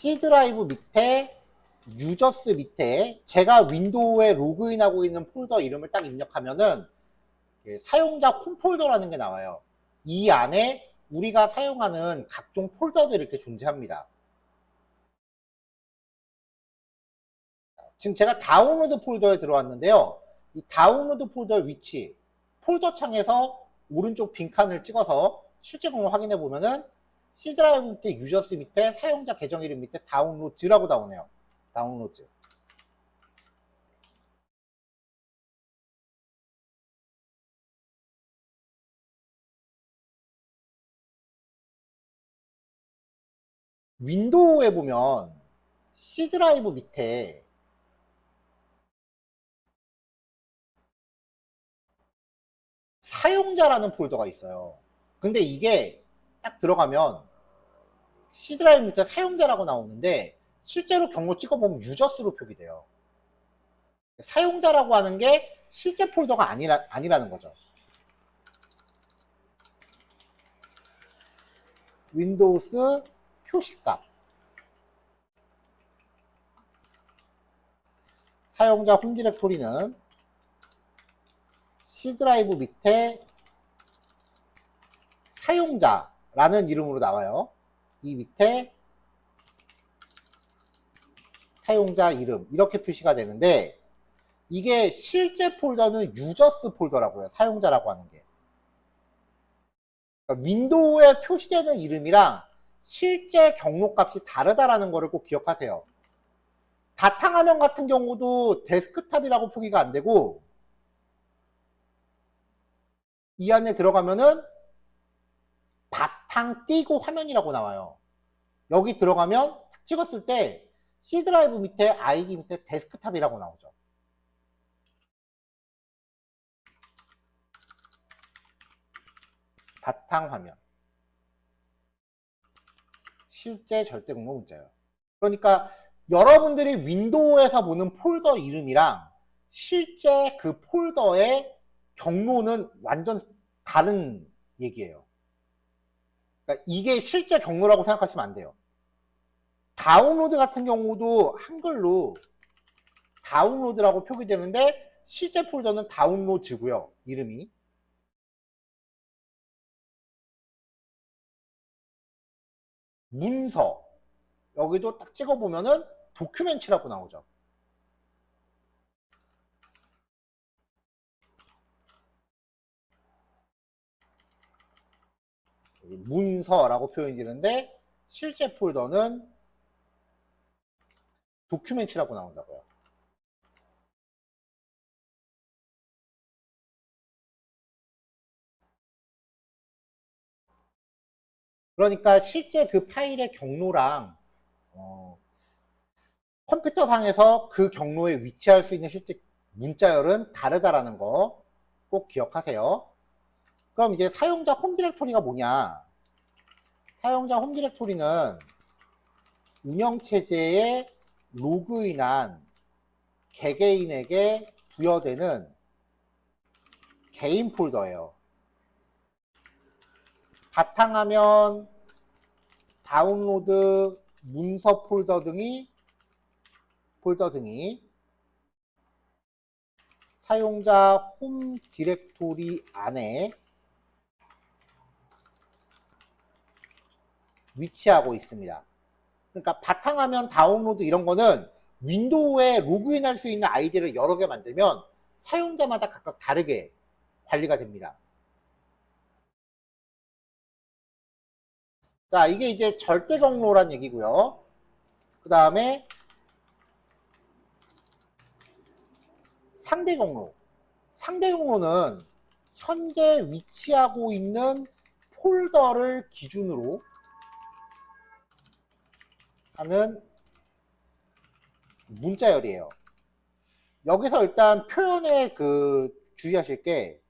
S1: C 드라이브 밑에 유저스 밑에 제가 윈도우에 로그인하고 있는 폴더 이름을 딱 입력하면은 사용자 홈 폴더라는 게 나와요. 이 안에 우리가 사용하는 각종 폴더들이 이렇게 존재합니다. 지금 제가 다운로드 폴더에 들어왔는데요. 이 다운로드 폴더의 위치, 폴더 창에서 오른쪽 빈칸을 찍어서 실제 공을 확인해 보면은 C 드라이브 밑에 유저스 밑에 사용자 계정 이름 밑에 다운로드라고 나오네요. 다운로드. 윈도우에 보면 C 드라이브 밑에 사용자라는 폴더가 있어요. 근데 이게 딱 들어가면 C 드라이브 밑에 사용자라고 나오는데 실제로 경로 찍어보면 유저스로 표기돼요. 사용자라고 하는 게 실제 폴더가 아니라는 거죠. 윈도우스 표시값. 사용자 홈 디렉토리는 C 드라이브 밑에 사용자라는 이름으로 나와요. 이 밑에 사용자 이름 이렇게 표시가 되는데 이게 실제 폴더는 유저스 폴더라고요. 사용자라고 하는 게. 그러니까 윈도우에 표시되는 이름이랑 실제 경로값이 다르다라는 거를 꼭 기억하세요. 바탕화면 같은 경우도 데스크탑이라고 표기가 안 되고 이 안에 들어가면은 바탕 띄고 화면이라고 나와요. 여기 들어가면 찍었을 때 C 드라이브 밑에 아이디 밑에 데스크탑이라고 나오죠. 바탕화면. 실제 절대 공로 문자예요. 그러니까 여러분들이 윈도우에서 보는 폴더 이름이랑 실제 그 폴더의 경로는 완전 다른 얘기예요. 그러니까 이게 실제 경로라고 생각하시면 안 돼요. 다운로드 같은 경우도 한글로 다운로드라고 표기되는데 실제 폴더는 다운로드고요. 이름이. 문서. 여기도 딱 찍어보면은 도큐멘츠라고 나오죠. 문서라고 표현이 되는데 실제 폴더는 도큐멘츠라고 나온다고요. 그러니까 실제 그 파일의 경로랑 컴퓨터 상에서 그 경로에 위치할 수 있는 실제 문자열은 다르다라는 거 꼭 기억하세요. 그럼 이제 사용자 홈 디렉토리가 뭐냐? 사용자 홈 디렉토리는 운영체제에 로그인한 개개인에게 부여되는 개인 폴더예요. 바탕화면, 다운로드, 문서 폴더 등이 사용자 홈 디렉토리 안에 위치하고 있습니다. 그러니까 바탕화면, 다운로드 이런 거는 윈도우에 로그인할 수 있는 아이디를 여러 개 만들면 사용자마다 각각 다르게 관리가 됩니다. 자, 이게 이제 절대 경로란 얘기고요. 그 다음에 상대 경로. 상대 경로는 현재 위치하고 있는 폴더를 기준으로 하는 문자열이에요. 여기서 일단 표현에 주의하실 게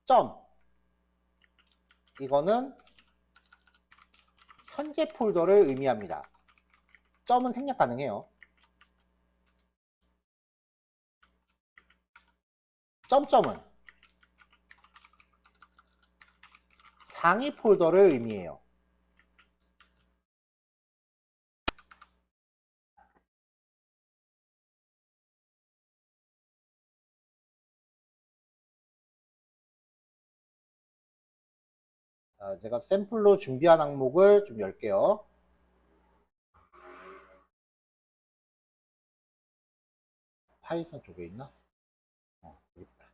S1: 점 이거는 현재 폴더를 의미합니다. 점은 생략 가능해요. 점점은 상위 폴더를 의미해요. 자, 제가 샘플로 준비한 항목을 좀 열게요. 파이썬 쪽에 있나? 여기 있다.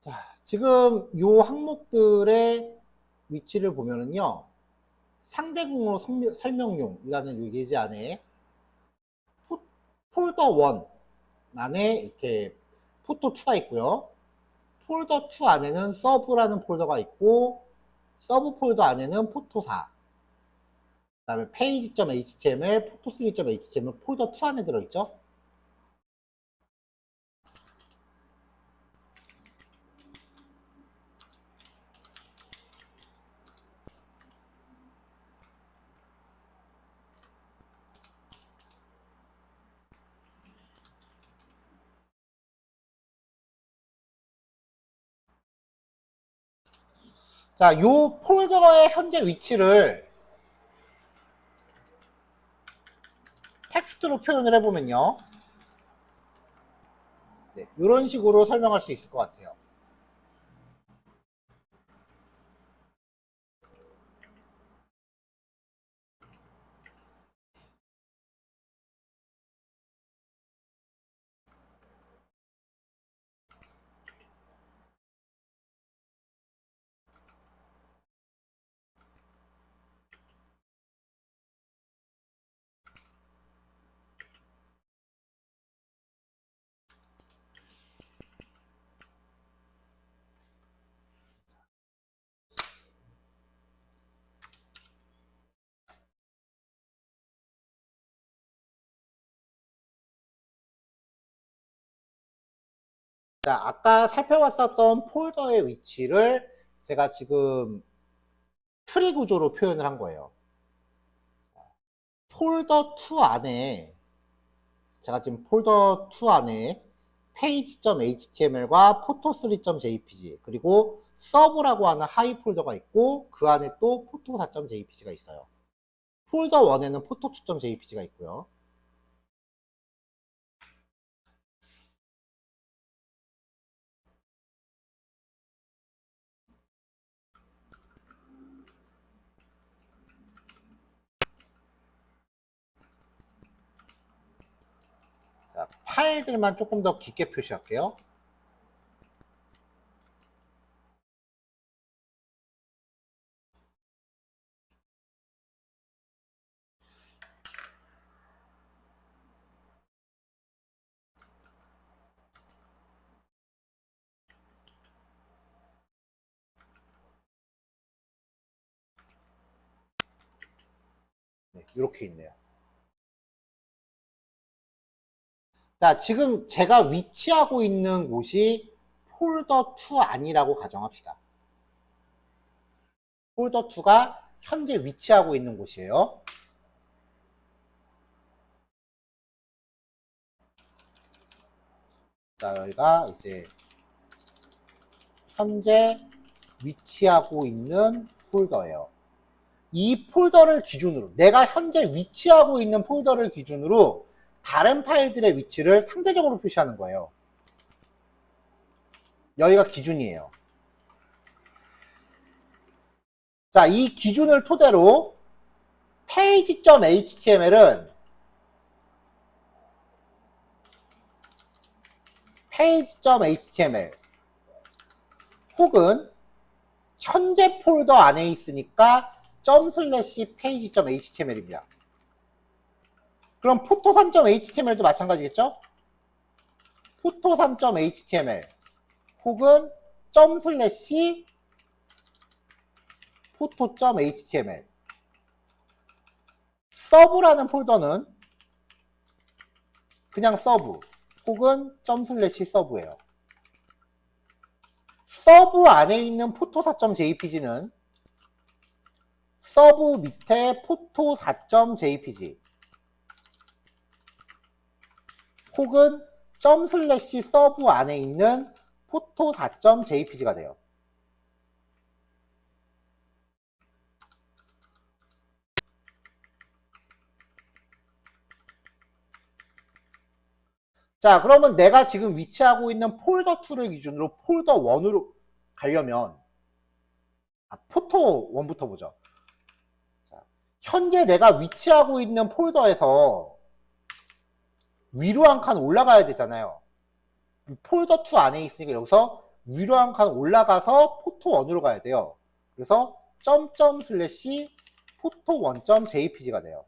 S1: 자, 지금 이 항목들의 위치를 보면은요, 상대국어 설명용이라는 이 예제 안에 폴더 1 안에 이렇게 포토 2가 있고요. 폴더 2 안에는 서브라는 폴더가 있고, 서브 폴더 안에는 포토 4, 그 다음에 page.html, photo3.html 폴더 2 안에 들어있죠. 자, 요 폴더의 현재 위치를 텍스트로 표현을 해보면요. 네, 이런 식으로 설명할 수 있을 것 같아요. 자, 아까 살펴봤었던 폴더의 위치를 제가 지금 트리 구조로 표현을 한 거예요. 폴더 2 안에, 제가 지금 폴더 2 안에 page.html과 photo3.jpg, 그리고 서브라고 하는 하위 폴더가 있고, 그 안에 또 photo4.jpg가 있어요. 폴더 1에는 photo2.jpg가 있고요. 자, 파일들만 조금 더 깊게 표시할게요. 네, 이렇게 있네요. 자, 지금 제가 위치하고 있는 곳이 폴더 2 아니라고 가정합시다. 폴더 2가 현재 위치하고 있는 곳이에요. 자, 여기가 이제 현재 위치하고 있는 폴더예요. 이 폴더를 기준으로, 내가 현재 위치하고 있는 폴더를 기준으로 다른 파일들의 위치를 상대적으로 표시하는 거예요. 여기가 기준이에요. 자, 이 기준을 토대로 page.html은 page.html 혹은 현재 폴더 안에 있으니까 점/page.html입니다. 그럼 photo3.html도 마찬가지겠죠? photo3.html 혹은 점/photo.html. 서브라는 폴더는 그냥 서브 혹은 점/서브예요. 서브 안에 있는 포토4.jpg는 서브 밑에 포토4.jpg 혹은 점 슬래시 서브 안에 있는 포토4.jpg가 돼요. 자, 그러면 내가 지금 위치하고 있는 폴더 2를 기준으로 폴더 1으로 가려면 포토 1부터 보죠. 자, 현재 내가 위치하고 있는 폴더에서 위로 한 칸 올라가야 되잖아요. 폴더 2 안에 있으니까 여기서 위로 한 칸 올라가서 포토 1으로 가야 돼요. 그래서 점점 슬래시 포토 1.jpg가 돼요.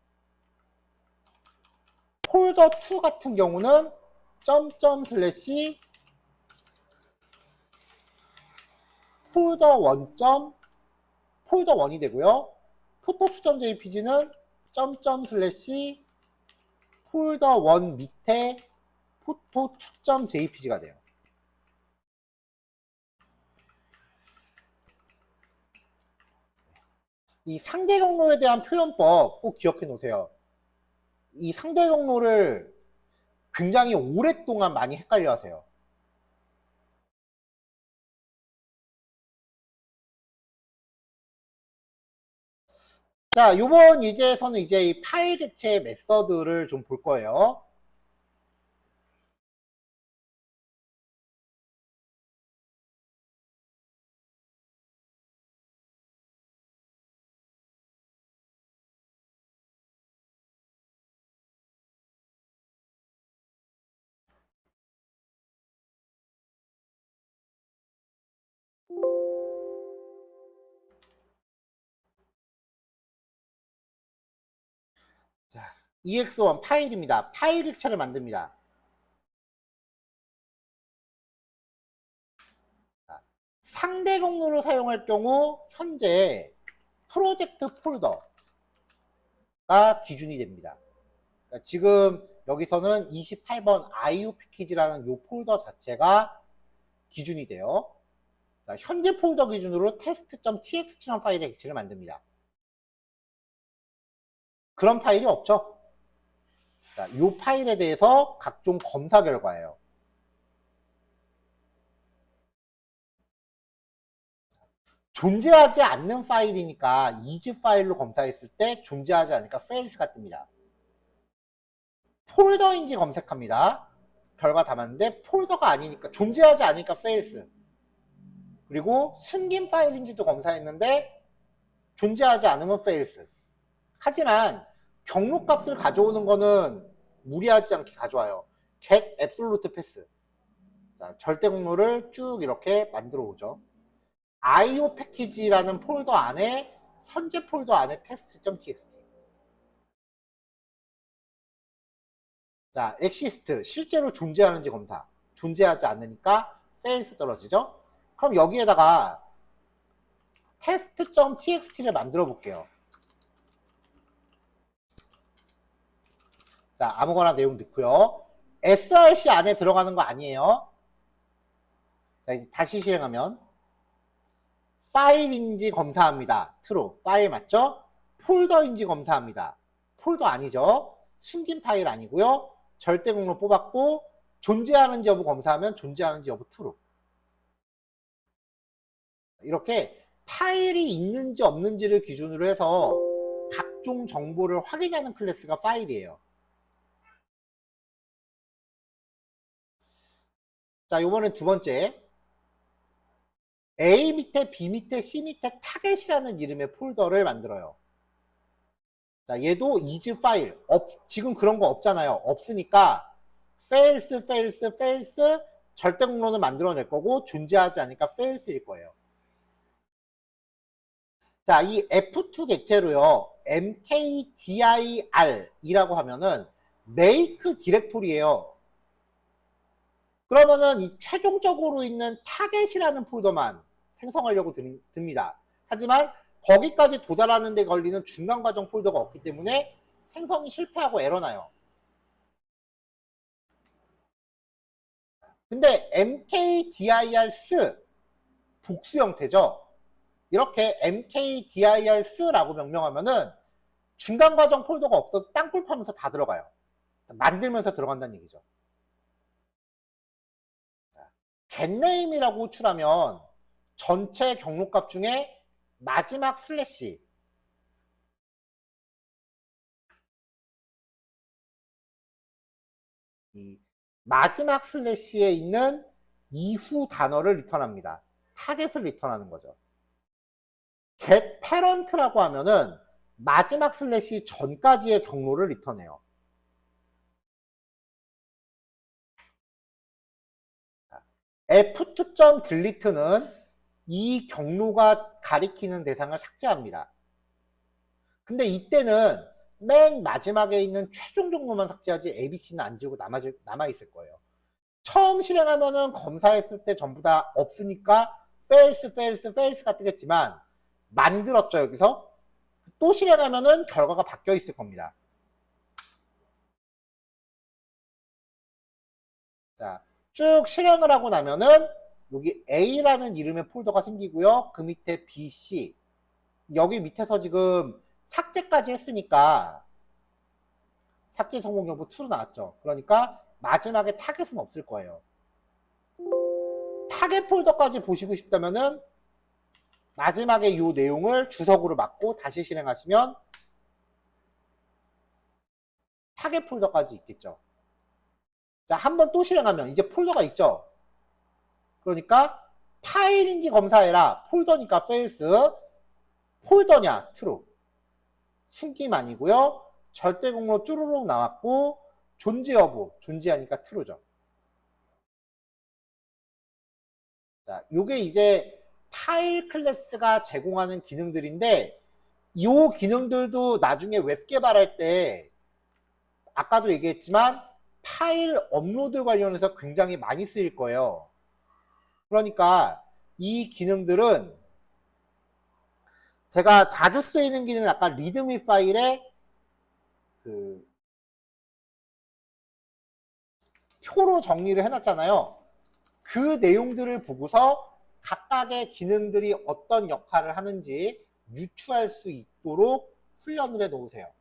S1: 폴더 2 같은 경우는 점점 슬래시 폴더 1이 되고요. 포토2.jpg는 점점 슬래시 폴더 1 밑에 포토2.jpg가 돼요. 이 상대 경로에 대한 표현법 꼭 기억해 놓으세요. 이 상대 경로를 굉장히 오랫동안 많이 헷갈려 하세요. 자, 요번 예제에서는 이제 이 파일 객체 메서드를 좀 볼 거예요. 자, EX1 파일입니다. 파일 객체를 만듭니다. 자, 상대 경로를 사용할 경우 현재 프로젝트 폴더가 기준이 됩니다. 그러니까 지금 여기서는 28번 IO 패키지라는 이 폴더 자체가 기준이 돼요. 자, 현재 폴더 기준으로 test.txt라는 파일의 객체를 만듭니다. 그런 파일이 없죠. 자, 이 파일에 대해서 각종 검사 결과예요. 존재하지 않는 파일이니까 is 파일로 검사했을 때 존재하지 않으니까 fails가 뜹니다. 폴더인지 검색합니다. 결과 담았는데 폴더가 아니니까 존재하지 않으니까 fails. 그리고 숨긴 파일인지도 검사했는데 존재하지 않으면 fails. 하지만 경로값을 가져오는 거는 무리하지 않게 가져와요. get absolute pass. 자, 절대 공로를 쭉 이렇게 만들어 오죠. IO 패키지라는 폴더 안에 현재 폴더 안에 test.txt. 자, exist 실제로 존재하는지 검사. 존재하지 않으니까 fails 떨어지죠. 그럼 여기에다가 test.txt를 만들어 볼게요. 자, 아무거나 내용 넣고요. src 안에 들어가는 거 아니에요. 자, 이제 다시 실행하면 파일인지 검사합니다. true. 파일 맞죠? 폴더인지 검사합니다. 폴더 아니죠? 숨긴 파일 아니고요. 절대 공로 뽑았고 존재하는지 여부 검사하면 존재하는지 여부 true. 이렇게 파일이 있는지 없는지를 기준으로 해서 각종 정보를 확인하는 클래스가 파일이에요. 자, 요번엔 두 번째. A 밑에 B 밑에 C 밑에 타겟이라는 이름의 폴더를 만들어요. 자, 얘도 is 파일. 지금 그런 거 없잖아요. 없으니까 fails, fails, fails 절대 공로는 만들어낼 거고 존재하지 않으니까 fails일 거예요. 자, 이 F2 객체로요. mkdir이라고 하면은 make 디렉토리예요. 그러면은 이 최종적으로 있는 타겟이라는 폴더만 생성하려고 듭니다. 하지만 거기까지 도달하는 데 걸리는 중간 과정 폴더가 없기 때문에 생성이 실패하고 에러나요. 근데 mkdirs 복수 형태죠. 이렇게 mkdir스라고 명명하면은 중간 과정 폴더가 없어도 땅굴 파면서 다 들어가요. 만들면서 들어간다는 얘기죠. getName이라고 호출하면 전체 경로값 중에 마지막 슬래시, 이 마지막 슬래시에 있는 이후 단어를 리턴합니다. 타겟을 리턴하는 거죠. getParent라고 하면은 마지막 슬래시 전까지의 경로를 리턴해요. f2.delete는 이 경로가 가리키는 대상을 삭제합니다. 근데 이때는 맨 마지막에 있는 최종 경로만 삭제하지 ABC는 안 지우고 남아있을 거예요. 처음 실행하면은 검사했을 때 전부 다 없으니까 fails가 뜨겠지만 만들었죠, 여기서. 또 실행하면은 결과가 바뀌어 있을 겁니다. 자, 쭉 실행을 하고 나면은 여기 A라는 이름의 폴더가 생기고요. 그 밑에 B, C. 여기 밑에서 지금 삭제까지 했으니까 삭제 성공 여부 true 나왔죠. 그러니까 마지막에 타겟은 없을 거예요. 타겟 폴더까지 보시고 싶다면은 마지막에 이 내용을 주석으로 막고 다시 실행하시면 타겟 폴더까지 있겠죠. 자, 한번 또 실행하면 이제 폴더가 있죠. 그러니까 파일인지 검사해라. 폴더니까 fails, 폴더냐 true. 숨김 아니고요. 절대 공로 쭈루룩 나왔고 존재 여부, 존재하니까 true죠. 자, 요게 이제 파일 클래스가 제공하는 기능들인데 이 기능들도 나중에 웹 개발할 때 아까도 얘기했지만 파일 업로드 관련해서 굉장히 많이 쓰일 거예요. 그러니까 이 기능들은 제가 자주 쓰이는 기능은 아까 리드미 파일에 그 표로 정리를 해놨잖아요. 그 내용들을 보고서 각각의 기능들이 어떤 역할을 하는지 유추할 수 있도록 훈련을 해 놓으세요.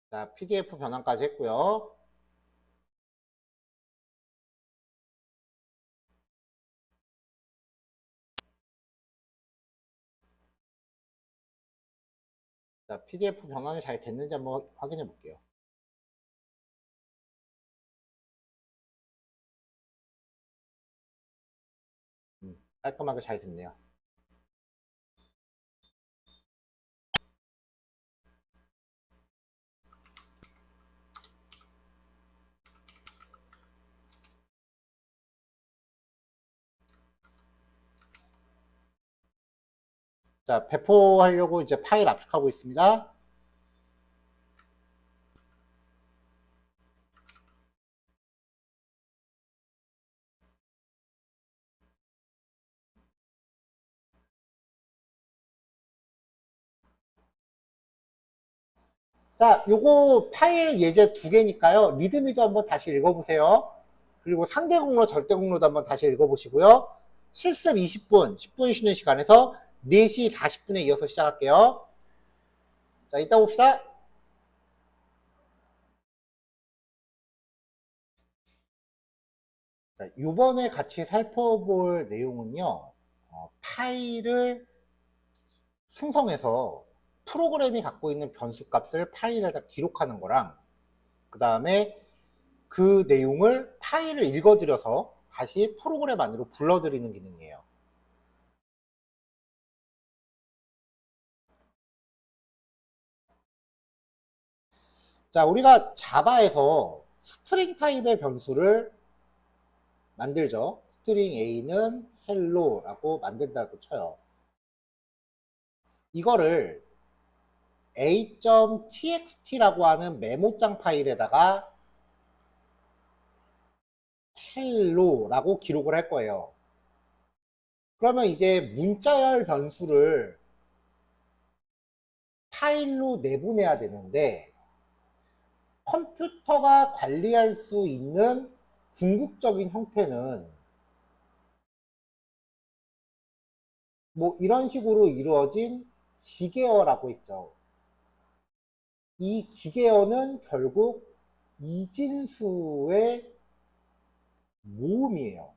S1: 자, PDF 변환까지 했고요. 자, PDF 변환이 잘 됐는지 한번 확인해 볼게요. 깔끔하게 잘 됐네요. 자, 배포하려고 이제 파일 압축하고 있습니다. 자, 요거 파일 예제 2개니까요. 리드미도 한번 다시 읽어보세요. 그리고 상대 공로, 절대 공로도 한번 다시 읽어보시고요. 실습 20분, 10분 쉬는 시간에서 4시 40분에 이어서 시작할게요. 자, 이따 봅시다. 자, 요번에 같이 살펴볼 내용은요. 파일을 생성해서 프로그램이 갖고 있는 변수값을 파일에다 기록하는 거랑 그 다음에 그 내용을 파일을 읽어드려서 다시 프로그램 안으로 불러들이는 기능이에요. 자, 우리가 자바에서 스트링 타입의 변수를 만들죠. 스트링 A는 hello라고 만든다고 쳐요. 이거를 a.txt라고 하는 메모장 파일에다가 hello라고 기록을 할 거예요. 그러면 이제 문자열 변수를 파일로 내보내야 되는데 컴퓨터가 관리할 수 있는 궁극적인 형태는 뭐 이런 식으로 이루어진 기계어라고 했죠. 이 기계어는 결국 이진수의 모음이에요.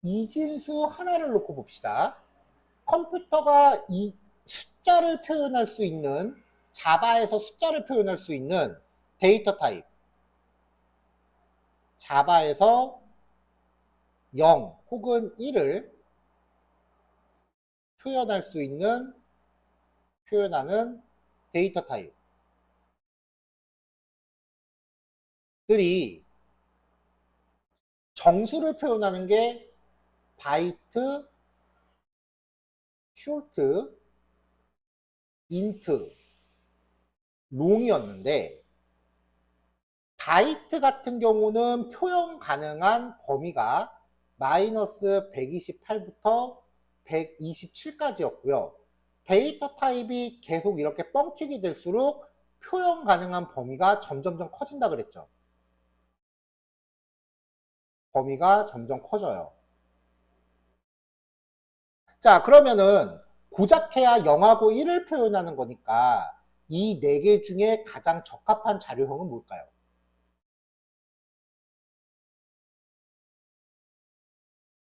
S1: 이진수 하나를 놓고 봅시다. 컴퓨터가 이 숫자를 표현할 수 있는, 자바에서 숫자를 표현할 수 있는 데이터 타입, 자바에서 0 혹은 1을 표현할 수 있는, 표현하는 데이터 타입들이 정수를 표현하는 게 바이트, 숏트, 인트, 롱이었는데 바이트 같은 경우는 표현 가능한 범위가 마이너스 128부터 127까지였고요. 데이터 타입이 계속 이렇게 뻥튀기 될수록 표현 가능한 범위가 점점점 커진다 그랬죠. 범위가 점점 커져요. 자, 그러면은 고작해야 0하고 1을 표현하는 거니까 이 4개 중에 가장 적합한 자료형은 뭘까요?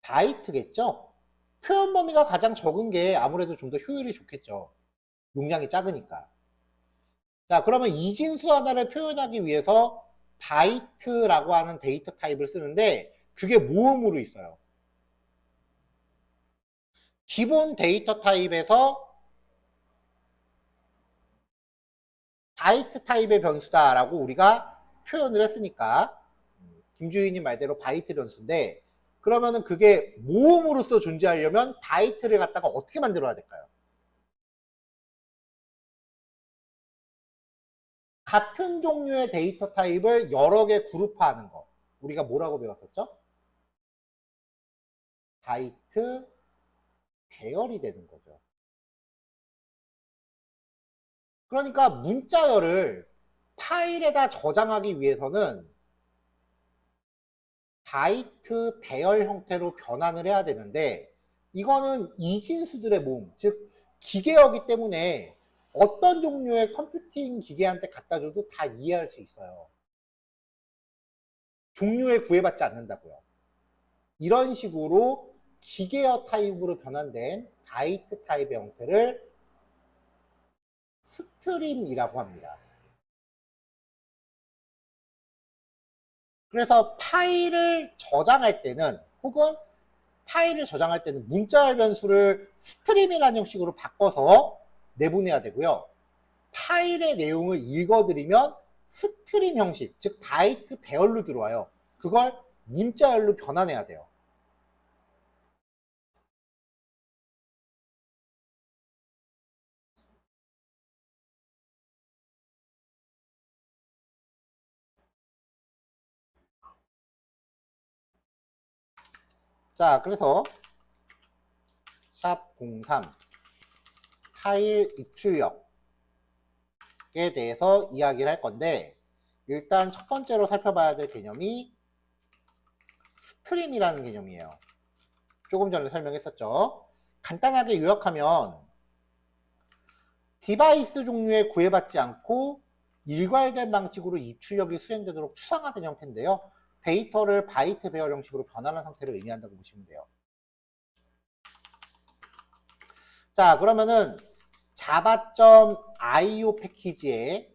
S1: 바이트겠죠? 표현 범위가 가장 적은 게 아무래도 좀 더 효율이 좋겠죠. 용량이 작으니까. 자, 그러면 이진수 하나를 표현하기 위해서 바이트라고 하는 데이터 타입을 쓰는데 그게 모음으로 있어요. 기본 데이터 타입에서 바이트 타입의 변수다라고 우리가 표현을 했으니까 김주희님 말대로 바이트 변수인데 그러면은 그게 모음으로서 존재하려면 바이트를 갖다가 어떻게 만들어야 될까요? 같은 종류의 데이터 타입을 여러 개 그룹화하는 거. 우리가 뭐라고 배웠었죠? 바이트 배열이 되는 거죠. 그러니까 문자열을 파일에다 저장하기 위해서는 바이트 배열 형태로 변환을 해야 되는데 이거는 이진수들의 모음, 즉 기계어기 때문에 어떤 종류의 컴퓨팅 기계한테 갖다 줘도 다 이해할 수 있어요. 종류에 구애받지 않는다고요. 이런 식으로 기계어 타입으로 변환된 바이트 타입의 형태를 스트림이라고 합니다. 그래서 파일을 저장할 때는 혹은 파일을 저장할 때는 문자열 변수를 스트림이라는 형식으로 바꿔서 내보내야 되고요. 파일의 내용을 읽어드리면 스트림 형식, 즉 바이트 배열로 들어와요. 그걸 문자열로 변환해야 돼요. 자, 그래서 샵 03 파일 입출력에 대해서 이야기를 할 건데 일단 첫 번째로 살펴봐야 될 개념이 스트림이라는 개념이에요. 조금 전에 설명했었죠. 간단하게 요약하면 디바이스 종류에 구애받지 않고 일괄된 방식으로 입출력이 수행되도록 추상화된 형태인데요. 데이터를 바이트 배열 형식으로 변환한 상태를 의미한다고 보시면 돼요. 자, 그러면은 java.io 패키지에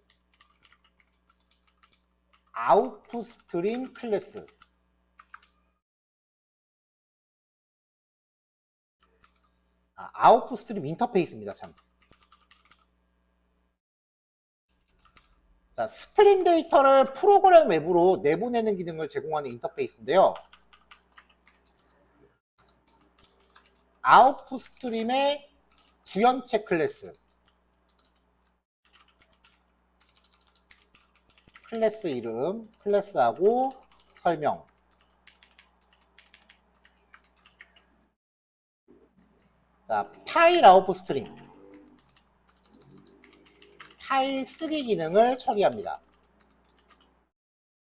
S1: 아웃풋스트림 클래스 아웃풋스트림 인터페이스입니다. 참. 자, 스트림 데이터를 프로그램 웹으로 내보내는 기능을 제공하는 인터페이스인데요. 아웃풋 스트림의 구현체 클래스 이름, 클래스하고 설명, 자, 파일 아웃풋 스트림. 파일 쓰기 기능을 처리합니다.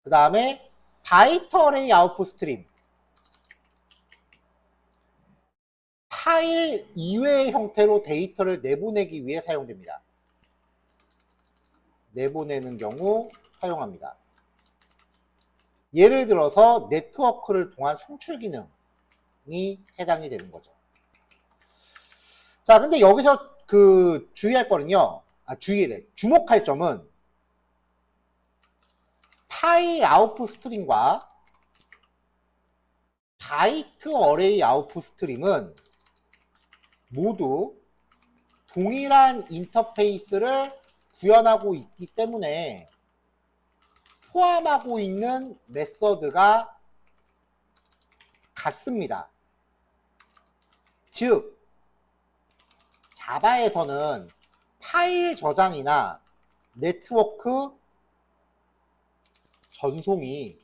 S1: 그 다음에 바이트 어레이 아웃풋 스트림. 파일 이외의 형태로 데이터를 내보내기 위해 사용됩니다. 내보내는 경우 사용합니다. 예를 들어서 네트워크를 통한 송출 기능이 해당이 되는 거죠. 자, 근데 여기서 주의할 거는요. 주목할 점은 파일 아웃풋 스트림과 바이트 어레이 아웃풋 스트림은 모두 동일한 인터페이스를 구현하고 있기 때문에 포함하고 있는 메서드가 같습니다. 즉, 자바에서는 파일 저장이나 네트워크 전송이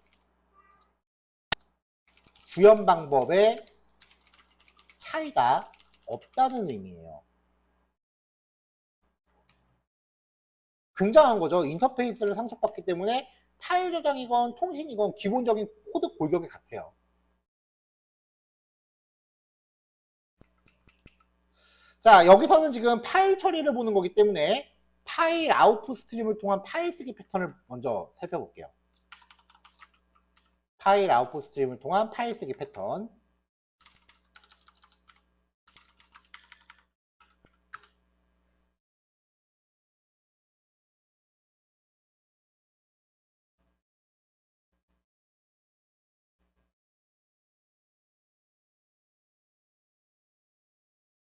S1: 구현 방법에 차이가 없다는 의미예요. 굉장한 거죠. 인터페이스를 상속받기 때문에 파일 저장이건 통신이건 기본적인 코드 골격이 같아요. 자, 여기서는 지금 파일 처리를 보는 거기 때문에 파일 아웃풋 스트림을 통한 파일 쓰기 패턴을 먼저 살펴볼게요. 파일 아웃풋 스트림을 통한 파일 쓰기 패턴.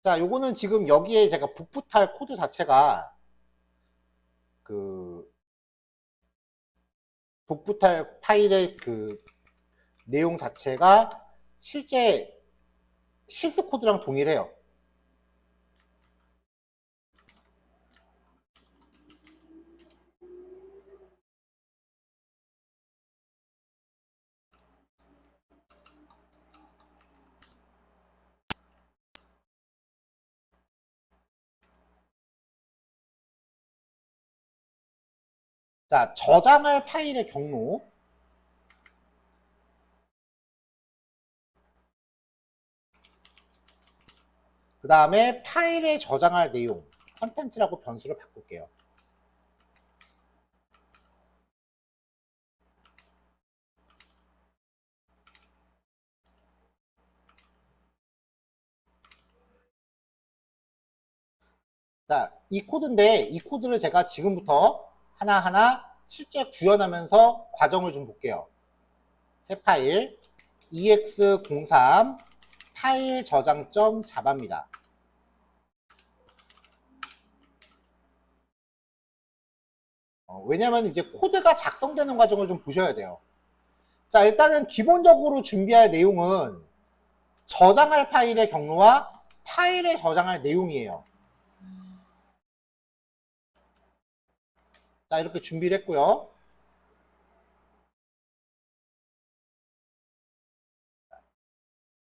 S1: 자, 요거는 지금 여기에 제가 복붙할 코드 자체가 복붙할 파일의 내용 자체가 실제 실수 코드랑 동일해요. 자, 저장할 파일의 경로. 그 다음에 파일에 저장할 내용. 컨텐츠라고 변수를 바꿀게요. 자, 이 코드인데 이 코드를 제가 지금부터 하나하나 실제 구현하면서 과정을 좀 볼게요. 새 파일 ex03 파일 저장점 자바입니다. 왜냐면 이제 코드가 작성되는 과정을 좀 보셔야 돼요. 자, 일단은 기본적으로 준비할 내용은 저장할 파일의 경로와 파일에 저장할 내용이에요. 자, 이렇게 준비를 했고요.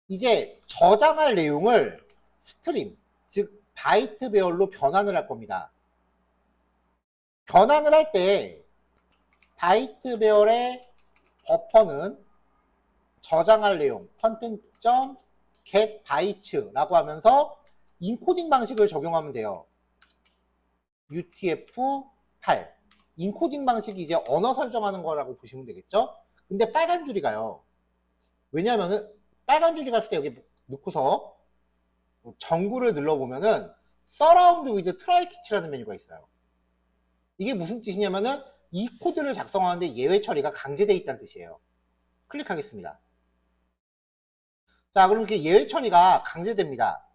S1: 이제 저장할 내용을 스트림, 즉 바이트 배열로 변환을 할 겁니다. 변환을 할 때 바이트 배열의 버퍼는 저장할 내용 content.get bytes라고 하면서 인코딩 방식을 적용하면 돼요. UTF-8 인코딩 방식이 이제 언어 설정하는 거라고 보시면 되겠죠. 근데 빨간 줄이 가요. 왜냐면은 빨간 줄이 갔을 때 여기 넣고서 정구를 눌러보면은 Surround with Try Catch라는 메뉴가 있어요. 이게 무슨 뜻이냐면은 이 코드를 작성하는데 예외 처리가 강제되어 있다는 뜻이에요. 클릭하겠습니다. 자, 그럼 이렇게 예외 처리가 강제됩니다.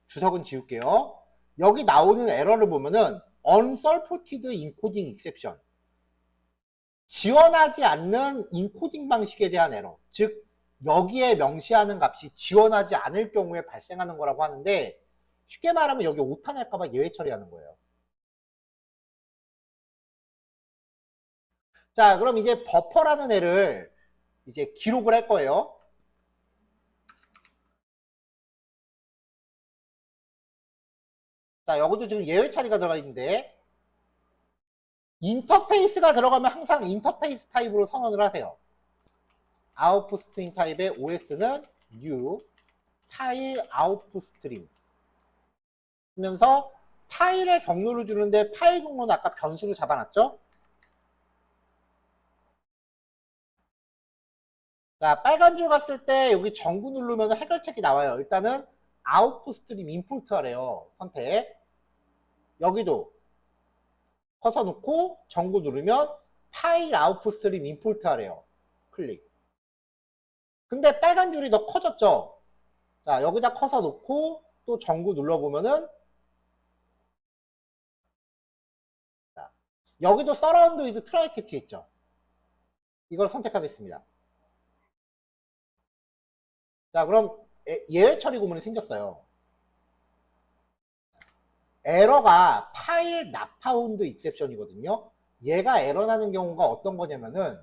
S1: 주석은 지울게요. 여기 나오는 에러를 보면은 unsupported encoding exception, 지원하지 않는 인코딩 방식에 대한 에러, 즉 여기에 명시하는 값이 지원하지 않을 경우에 발생하는 거라고 하는데, 쉽게 말하면 여기 오타 낼까봐 예외 처리하는 거예요. 자, 그럼 이제 버퍼라는 애를 이제 기록을 할 거예요. 자, 여기도 지금 예외 처리가 들어가 있는데, 인터페이스가 들어가면 항상 인터페이스 타입으로 선언을 하세요. 아웃풋 스트림 타입의 OS는 new 파일 아웃풋 스트림 하면서 파일에 경로를 주는데 파일 경로는 아까 변수로 잡아놨죠? 자, 빨간 줄 갔을 때 여기 정구 누르면 해결책이 나와요. 일단은 아웃풋 스트림 임포트 하래요. 선택. 여기도 커서 놓고 정구 누르면 파일 아웃풋 스트림 임포트 하래요. 클릭. 근데 빨간 줄이 더 커졌죠? 자, 여기다 커서 놓고 또 정구 눌러보면은 자, 여기도 서라운드 위드 트라이 캐치 있죠? 이걸 선택하겠습니다. 자, 그럼 예외 처리 구문이 생겼어요. 에러가 파일 not found exception이거든요. 얘가 에러 나는 경우가 어떤 거냐면은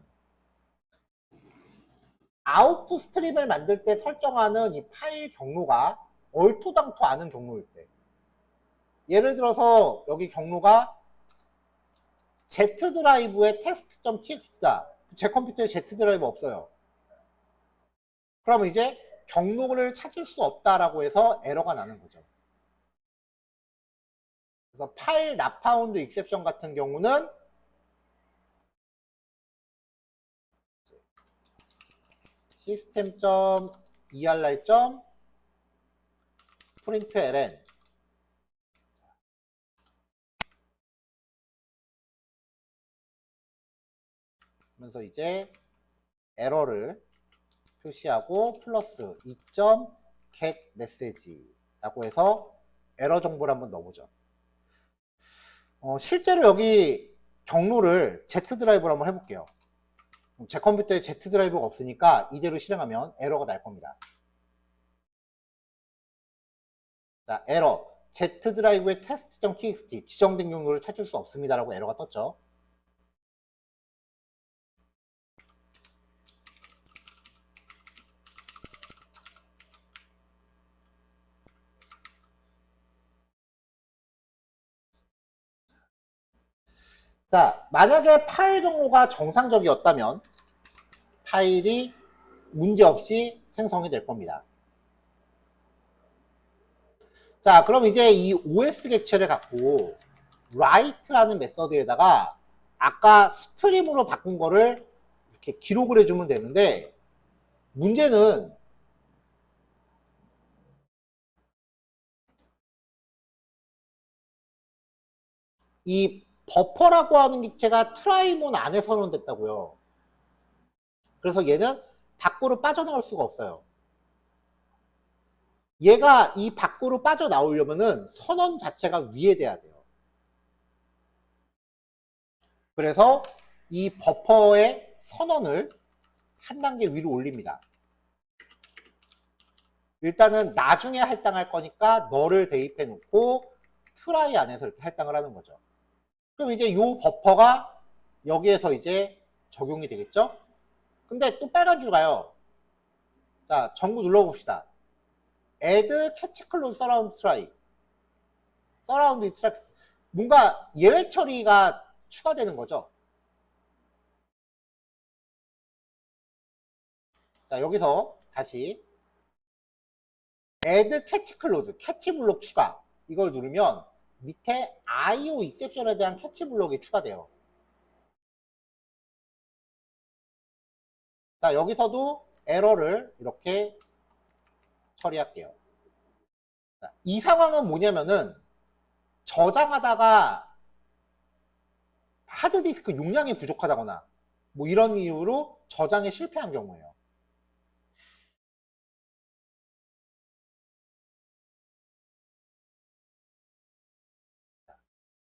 S1: 아웃풋 스트림을 만들 때 설정하는 이 파일 경로가 얼토당토 않은 경로일 때. 예를 들어서 여기 경로가 Z 드라이브의 test.txt다. 제 컴퓨터에 Z 드라이브 없어요. 그러면 이제 경로를 찾을 수 없다라고 해서 에러가 나는 거죠. 그래서 파일 not found exception 같은 경우는 system.err.println 하면서 이제 에러를 표시하고 플러스 2.get message라고 해서 에러 정보를 한번 넣어보죠. 실제로 여기 경로를 Z 드라이브로 한번 해볼게요. 제 컴퓨터에 Z 드라이브가 없으니까 이대로 실행하면 에러가 날 겁니다. 자, 에러 Z 드라이브의 test.txt 지정된 경로를 찾을 수 없습니다라고 에러가 떴죠. 자, 만약에 파일 경로가 정상적이었다면 파일이 문제없이 생성이 될 겁니다. 자, 그럼 이제 이 OS 객체를 갖고 write라는 메서드에다가 아까 스트림으로 바꾼 거를 이렇게 기록을 해주면 되는데 문제는 이 버퍼라고 하는 객체가 트라이몬 안에 선언됐다고요. 그래서 얘는 밖으로 빠져나올 수가 없어요. 얘가 이 밖으로 빠져나오려면은 선언 자체가 위에 돼야 돼요. 그래서 이 버퍼의 선언을 한 단계 위로 올립니다. 일단은 나중에 할당할 거니까 너를 대입해 놓고 트라이 안에서 이렇게 할당을 하는 거죠. 그럼 이제 요 버퍼가 여기에서 이제 적용이 되겠죠? 근데 또 빨간 줄 가요. 자, 전구 눌러봅시다. add catch close surround try. surround try. 뭔가 예외 처리가 추가되는 거죠. 자, 여기서 다시 add catch close, 캐치 블록 추가. 이걸 누르면 밑에 IO exception에 대한 캐치 블록이 추가돼요. 자, 여기서도 에러를 이렇게 처리할게요. 자, 이 상황은 뭐냐면은 저장하다가 하드디스크 용량이 부족하다거나 뭐 이런 이유로 저장에 실패한 경우예요.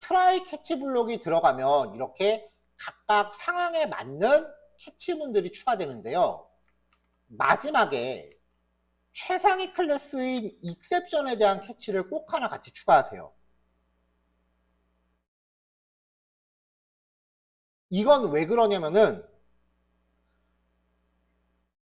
S1: 트라이 캐치 블록이 들어가면 이렇게 각각 상황에 맞는 캐치문들이 추가되는데요. 마지막에 최상위 클래스인 익셉션에 대한 캐치를 꼭 하나 같이 추가하세요. 이건 왜 그러냐면은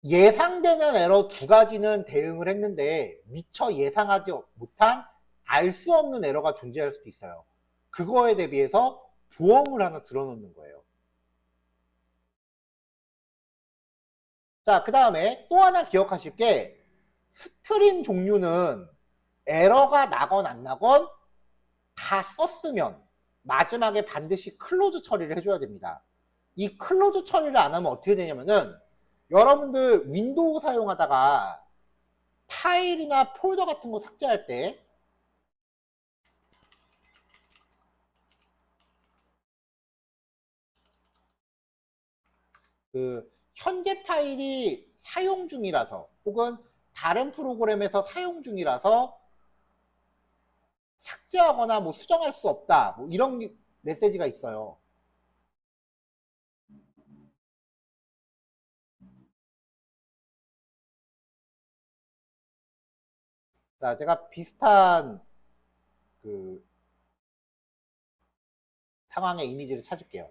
S1: 예상되는 에러 두 가지는 대응을 했는데 미처 예상하지 못한 알 수 없는 에러가 존재할 수도 있어요. 그거에 대비해서 보험을 하나 들어놓는 거예요. 자, 그 다음에 또 하나 기억하실 게 스트림 종류는 에러가 나건 안 나건 다 썼으면 마지막에 반드시 클로즈 처리를 해줘야 됩니다. 이 클로즈 처리를 안 하면 어떻게 되냐면은 여러분들 윈도우 사용하다가 파일이나 폴더 같은 거 삭제할 때 그 현재 파일이 사용 중이라서 혹은 다른 프로그램에서 사용 중이라서 삭제하거나 뭐 수정할 수 없다 뭐 이런 메시지가 있어요. 자, 제가 비슷한 그 상황의 이미지를 찾을게요.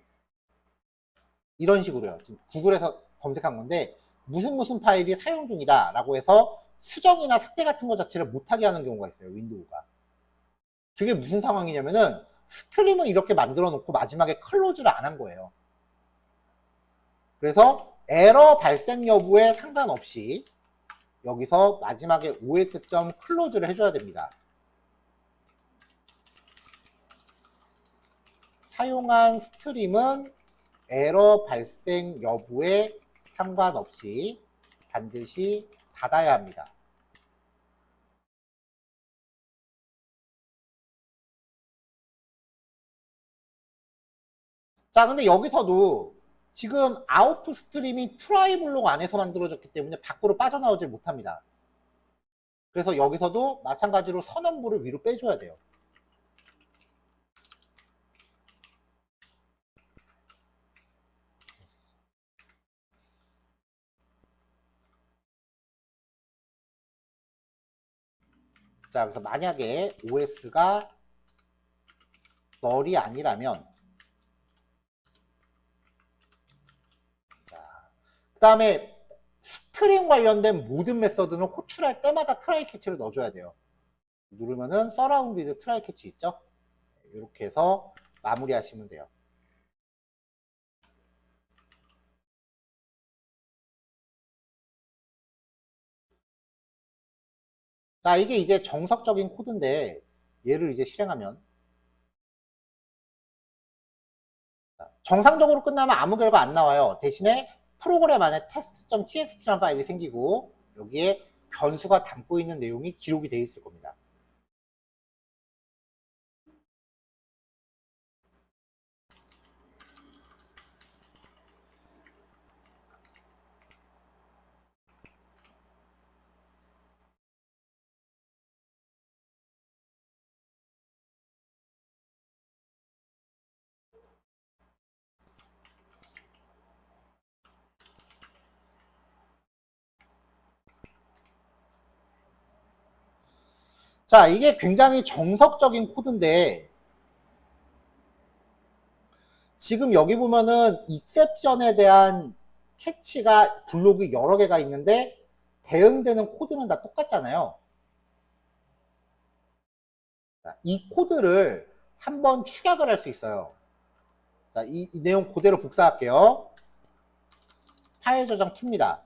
S1: 이런 식으로요. 지금 구글에서 검색한 건데 무슨 파일이 사용 중이다 라고 해서 수정이나 삭제 같은 거 자체를 못하게 하는 경우가 있어요. 윈도우가. 그게 무슨 상황이냐면은 스트림을 이렇게 만들어 놓고 마지막에 클로즈를 안 한 거예요. 그래서 에러 발생 여부에 상관없이 여기서 마지막에 os.close를 해줘야 됩니다. 사용한 스트림은 에러 발생 여부에 상관없이 반드시 닫아야 합니다. 자, 근데 여기서도 지금 아웃풋 스트림이 트라이 블록 안에서 만들어졌기 때문에 밖으로 빠져나오질 못합니다. 그래서 여기서도 마찬가지로 선언부를 위로 빼줘야 돼요. 자, 그래서 만약에 OS가 널이 아니라면 그 다음에 스트링 관련된 모든 메서드는 호출할 때마다 트라이 캐치를 넣어줘야 돼요. 누르면은 서라운드 위드 트라이 캐치 있죠? 이렇게 해서 마무리 하시면 돼요. 자, 이게 이제 정석적인 코드인데 얘를 이제 실행하면 정상적으로 끝나면 아무 결과 안 나와요. 대신에 프로그램 안에 test.txt라는 파일이 생기고 여기에 변수가 담고 있는 내용이 기록이 되어 있을 겁니다. 자, 이게 굉장히 정석적인 코드인데 지금 여기 보면은 익셉션에 대한 캐치가 블록이 여러 개가 있는데 대응되는 코드는 다 똑같잖아요. 이 코드를 한번 축약을 할 수 있어요. 자, 이 내용 그대로 복사할게요. 파일 저장 2입니다.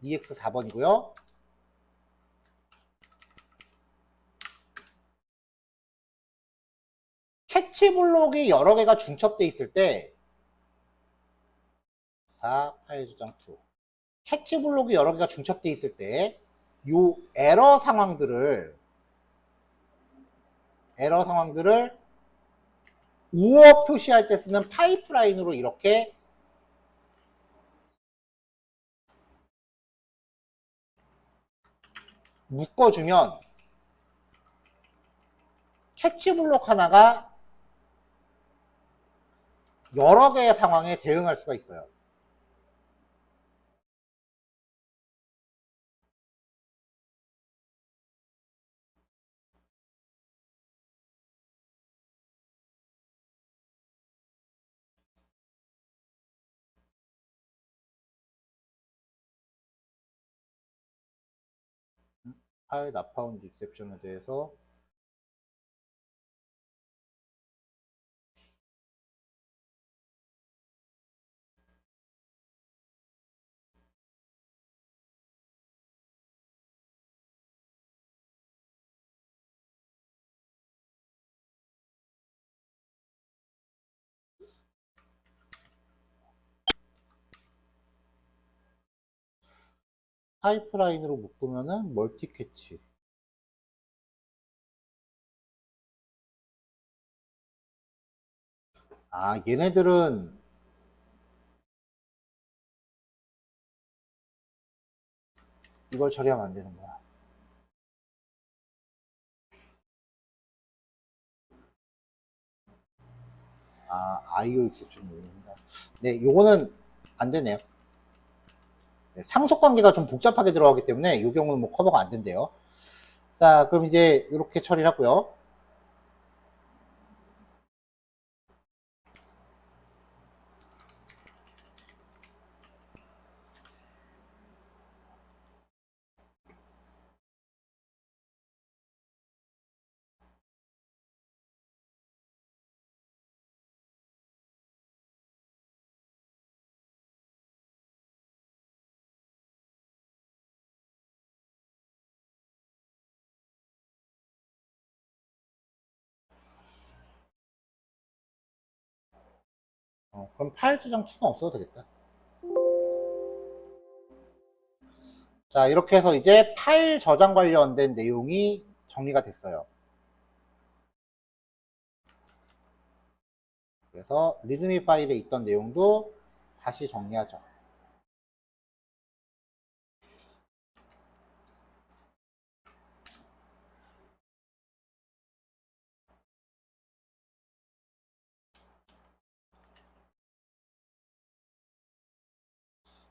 S1: EX 4번이고요. 캐치 블록이 여러 개가 중첩돼 있을 때 4 파일 저장 2 캐치 블록이 여러 개가 중첩돼 있을 때 요 에러 상황들을 오어 표시할 때 쓰는 파이프라인으로 이렇게 묶어주면 캐치 블록 하나가 여러 개의 상황에 대응할 수가 있어요. 파일 not found exception에 대해서 파이프라인으로 묶으면은 멀티 캐치. 아, 얘네들은 이걸 처리하면 안 되는구나. 아, IO 익셉션 요구한다. 네, 요거는 안 되네요. 네, 상속 관계가 좀 복잡하게 들어가기 때문에 이 경우는 뭐 커버가 안 된대요. 자, 그럼 이제 이렇게 처리를 하고요. 그럼 파일 저장 추가 없어도 되겠다. 자, 이렇게 해서 이제 파일 저장 관련된 내용이 정리가 됐어요. 그래서 리드미 파일에 있던 내용도 다시 정리하죠.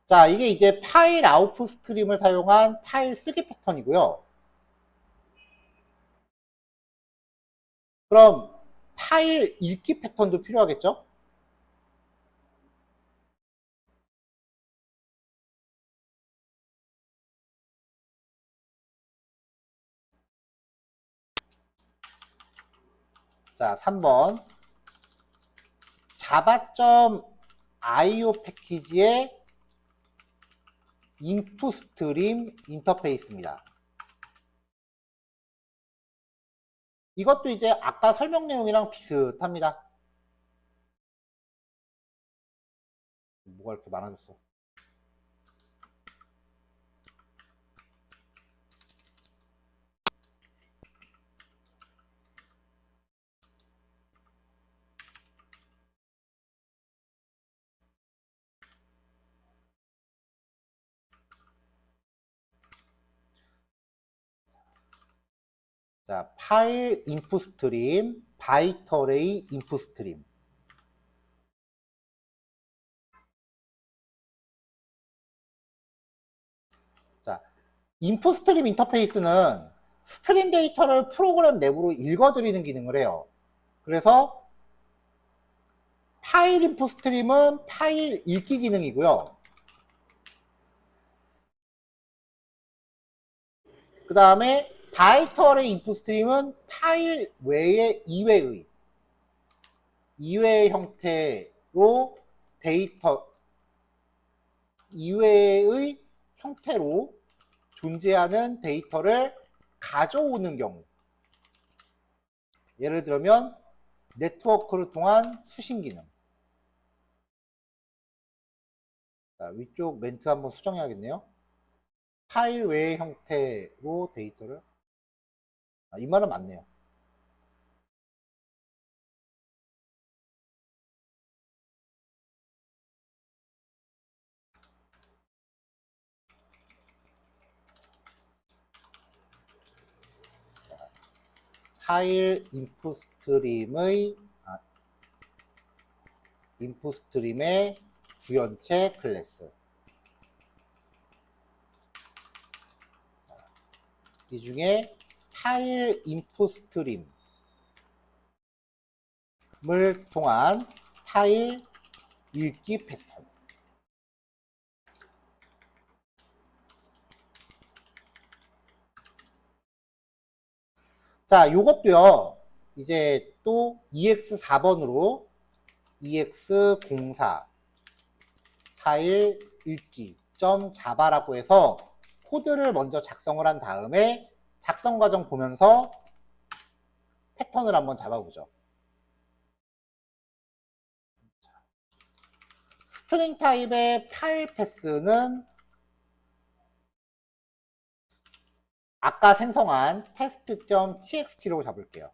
S1: 자, 이게 이제 파일 아웃풋 스트림을 사용한 파일 쓰기 패턴이고요. 그럼 파일 읽기 패턴도 필요하겠죠? 자, 3번. java.io 패키지의 인풋 스트림 인터페이스입니다. 이것도 이제 아까 설명 내용이랑 비슷합니다. 뭐가 이렇게 많아졌어? 자, 파일 인풋 스트림, 바이트 어레이 인풋 스트림. 자, 인풋 스트림 인터페이스는 스트림 데이터를 프로그램 내부로 읽어드리는 기능을 해요. 그래서 파일 인풋 스트림은 파일 읽기 기능이고요. 그 다음에 바이트 어레이 인풋 스트림은 파일 외의 이외의 형태로 데이터 이외의 형태로 존재하는 데이터를 가져오는 경우, 예를 들면 네트워크를 통한 수신 기능. 자, 위쪽 멘트 한번 수정해야겠네요. 파일 외의 형태로 데이터를, 이 말은 맞네요. 파일 인풋 스트림의 구현체 클래스. 이 중에 파일 인풋 스트림을 통한 파일 읽기 패턴. 자, 요것도요, 이제 또 EX4번으로 EX04 파일 읽기 .java라고 해서 코드를 먼저 작성을 한 다음에 작성 과정 보면서 패턴을 한번 잡아보죠. 스트링 타입의 파일 패스는 아까 생성한 test.txt로 잡을게요.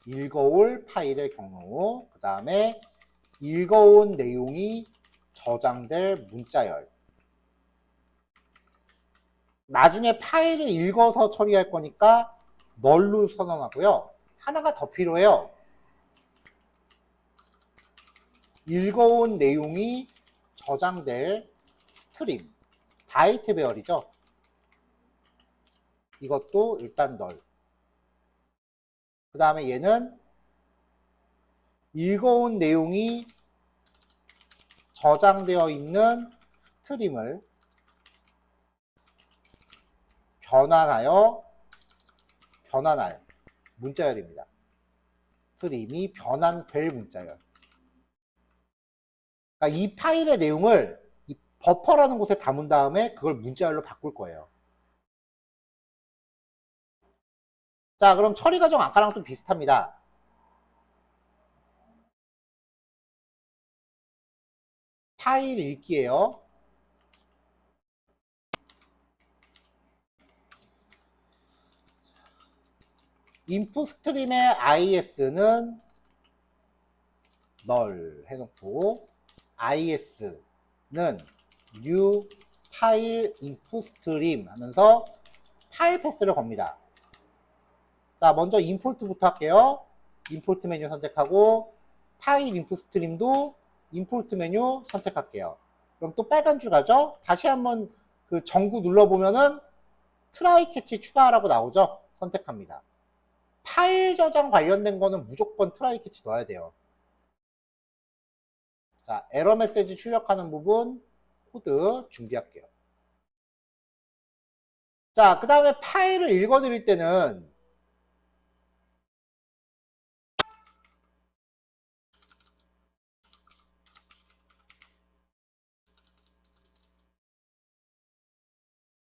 S1: 읽어올 파일의 경로, 그 다음에 읽어온 내용이 저장될 문자열. 나중에 파일을 읽어서 처리할 거니까 널로 선언하고요. 하나가 더 필요해요. 읽어온 내용이 저장될 스트림, 바이트 배열이죠. 이것도 일단 널. 그 다음에 얘는 읽어온 내용이 저장되어 있는 스트림을 변환할 문자열입니다. 스트림이 변환될 문자열. 그러니까 이 파일의 내용을 이 버퍼라는 곳에 담은 다음에 그걸 문자열로 바꿀 거예요. 자, 그럼 처리 과정 아까랑 좀 비슷합니다. 파일 읽기예요. 인풋 스트림의 is는 널 해놓고 is는 new 파일 인풋 스트림 하면서 파일 패스를 겁니다. 자, 먼저 임포트부터 할게요. 임포트 메뉴 선택하고 파일 인풋 스트림도 임포트 메뉴 선택할게요. 그럼 또 빨간 줄 가죠? 다시 한번 그 전구 눌러보면은 트라이 캐치 추가하라고 나오죠? 선택합니다. 파일 저장 관련된 거는 무조건 트라이 캐치 넣어야 돼요. 자, 에러 메시지 출력하는 부분 코드 준비할게요. 자, 그 다음에 파일을 읽어드릴 때는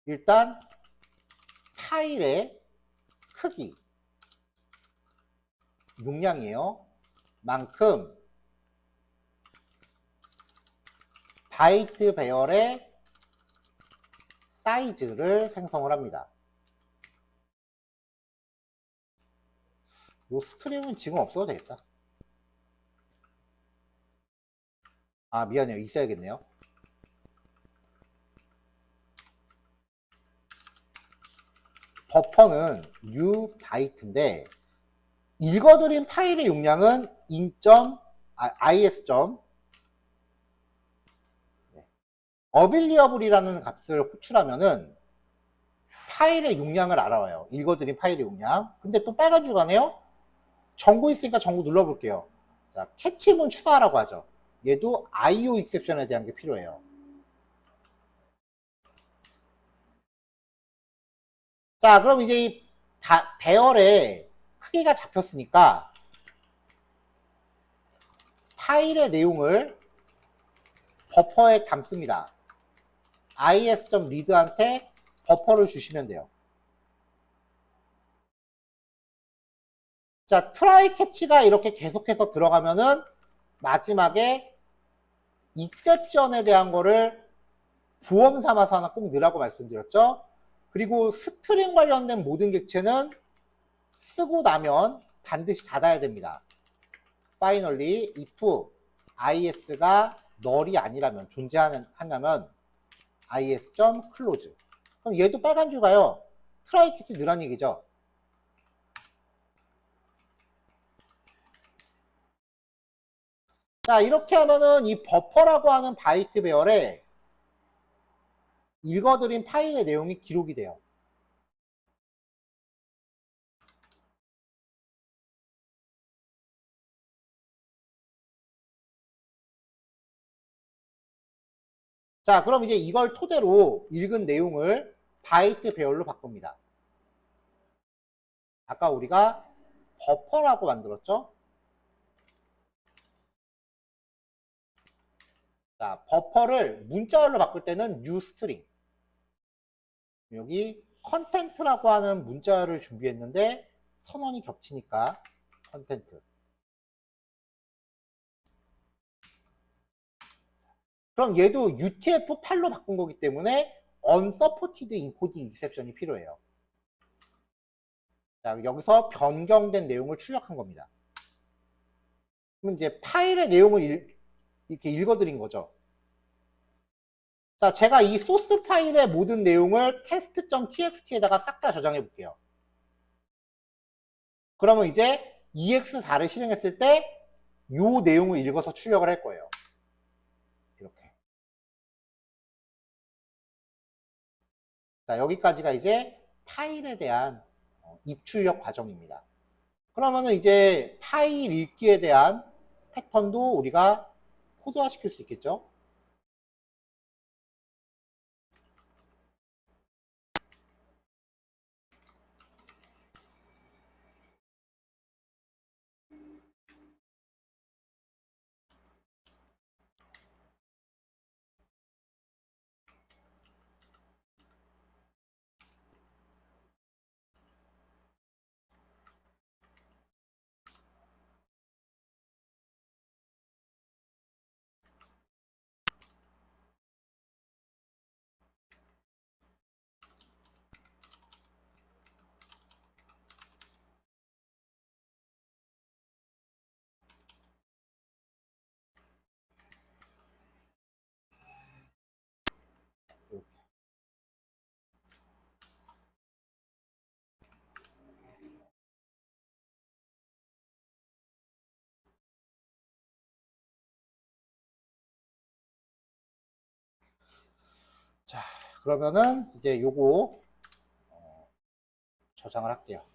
S1: 일단 파일의 크기, 용량이에요. 만큼 바이트 배열의 사이즈를 생성을 합니다. 요 스트림은 지금 없어도 되겠다. 아, 미안해요. 있어야겠네요. 버퍼는 new 바이트인데 읽어드린 파일의 용량은 is. 어빌리어블이라는 값을 호출하면은 파일의 용량을 알아와요. 읽어드린 파일의 용량. 근데 또 빨간 줄 가네요. 전구 있으니까 전구 눌러볼게요. 자, 캐치문 추가하라고 하죠. 얘도 IO 익셉션에 대한 게 필요해요. 자, 그럼 이제 이 배열의 크기가 잡혔으니까 파일의 내용을 버퍼에 담습니다. is.read한테 버퍼를 주시면 돼요. 자, 트라이 캐치가 이렇게 계속해서 들어가면은 마지막에 익셉션에 대한 거를 보험 삼아서 하나 꼭 넣으라고 말씀드렸죠. 그리고 스트링 관련된 모든 객체는 쓰고 나면 반드시 닫아야 됩니다. finally if is가 널이 아니라면 존재한다면 is.close. 그럼 얘도 빨간 줄 가요. 트라이 캐치 넣으란 얘기죠. 자, 이렇게 하면은 이 버퍼라고 하는 바이트 배열에 읽어드린 파일의 내용이 기록이 돼요. 자, 그럼 이제 이걸 토대로 읽은 내용을 바이트 배열로 바꿉니다. 아까 우리가 버퍼라고 만들었죠? 자, 버퍼를 문자열로 바꿀 때는 new string. 여기 컨텐트라고 하는 문자를 준비했는데 선언이 겹치니까 컨텐트. 그럼 얘도 UTF-8로 바꾼 거기 때문에 unsupported encoding exception이 필요해요. 자, 여기서 변경된 내용을 출력한 겁니다. 그럼 이제 파일의 내용을 이렇게 읽어드린 거죠. 자, 제가 이 소스 파일의 모든 내용을 test.txt에다가 싹 다 저장해 볼게요. 그러면 이제 ex4를 실행했을 때 이 내용을 읽어서 출력을 할 거예요. 이렇게. 자, 여기까지가 이제 파일에 대한 입출력 과정입니다. 그러면은 이제 파일 읽기에 대한 패턴도 우리가 코드화 시킬 수 있겠죠? 이렇게. 자, 그러면은 이제 요거 저장을 할게요.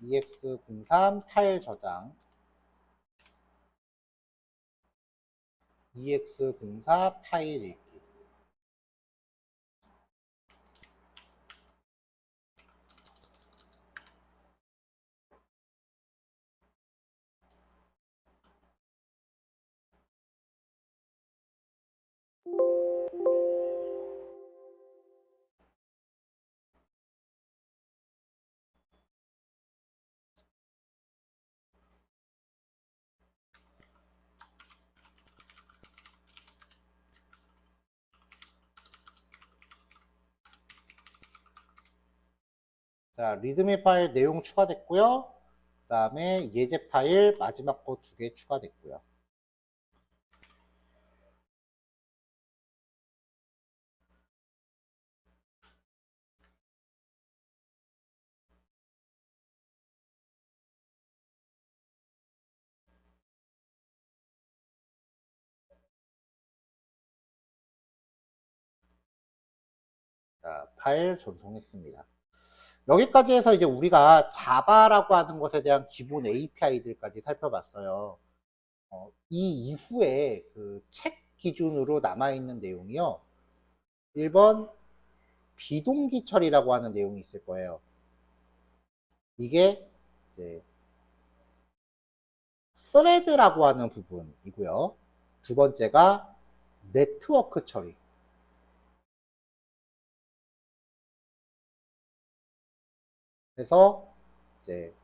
S1: ex03 파일 저장, ex04 파일 읽기. 자, 리드미 파일 내용 추가됐고요. 그 다음에 예제 파일 마지막 거 2개 추가됐고요. 자, 파일 전송했습니다. 여기까지 해서 이제 우리가 자바라고 하는 것에 대한 기본 API들까지 살펴봤어요. 이 이후에 그 책 기준으로 남아있는 내용이요. 1번 비동기 처리라고 하는 내용이 있을 거예요. 이게 이제 스레드라고 하는 부분이고요. 2번째가 네트워크 처리. 그래서 이제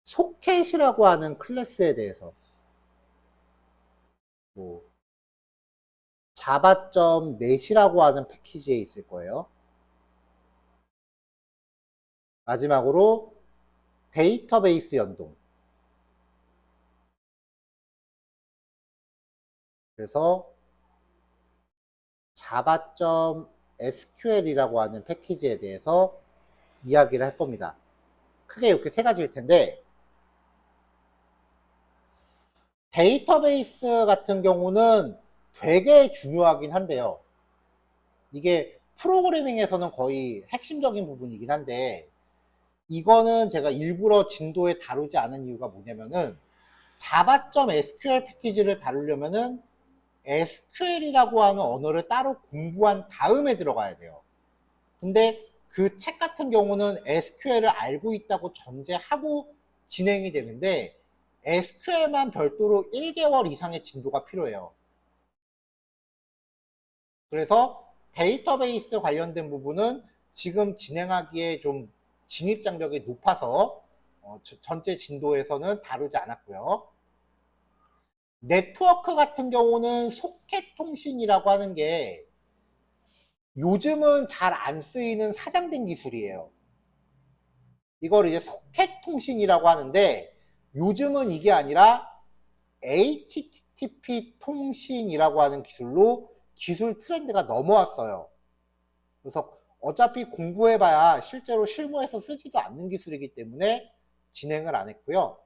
S1: 소켓이라고 하는 클래스에 대해서 뭐 java.net이라고 하는 패키지에 있을 거예요. 마지막으로 데이터베이스 연동. 그래서 java.sql이라고 하는 패키지에 대해서 이야기를 할 겁니다. 크게 이렇게 3가지일 텐데, 데이터베이스 같은 경우는 되게 중요하긴 한데요. 이게 프로그래밍에서는 거의 핵심적인 부분이긴 한데, 이거는 제가 일부러 진도에 다루지 않은 이유가 뭐냐면은 java.sql 패키지를 다루려면은 SQL이라고 하는 언어를 따로 공부한 다음에 들어가야 돼요. 근데 그 책 같은 경우는 SQL을 알고 있다고 전제하고 진행이 되는데 SQL만 별도로 1개월 이상의 진도가 필요해요. 그래서 데이터베이스 관련된 부분은 지금 진행하기에 좀 진입 장벽이 높아서 전체 진도에서는 다루지 않았고요. 네트워크 같은 경우는 소켓 통신이라고 하는 게 요즘은 잘 안 쓰이는 사장된 기술이에요. 이걸 이제 소켓 통신이라고 하는데 요즘은 이게 아니라 HTTP 통신이라고 하는 기술로 기술 트렌드가 넘어왔어요. 그래서 어차피 공부해봐야 실제로 실무에서 쓰지도 않는 기술이기 때문에 진행을 안 했고요.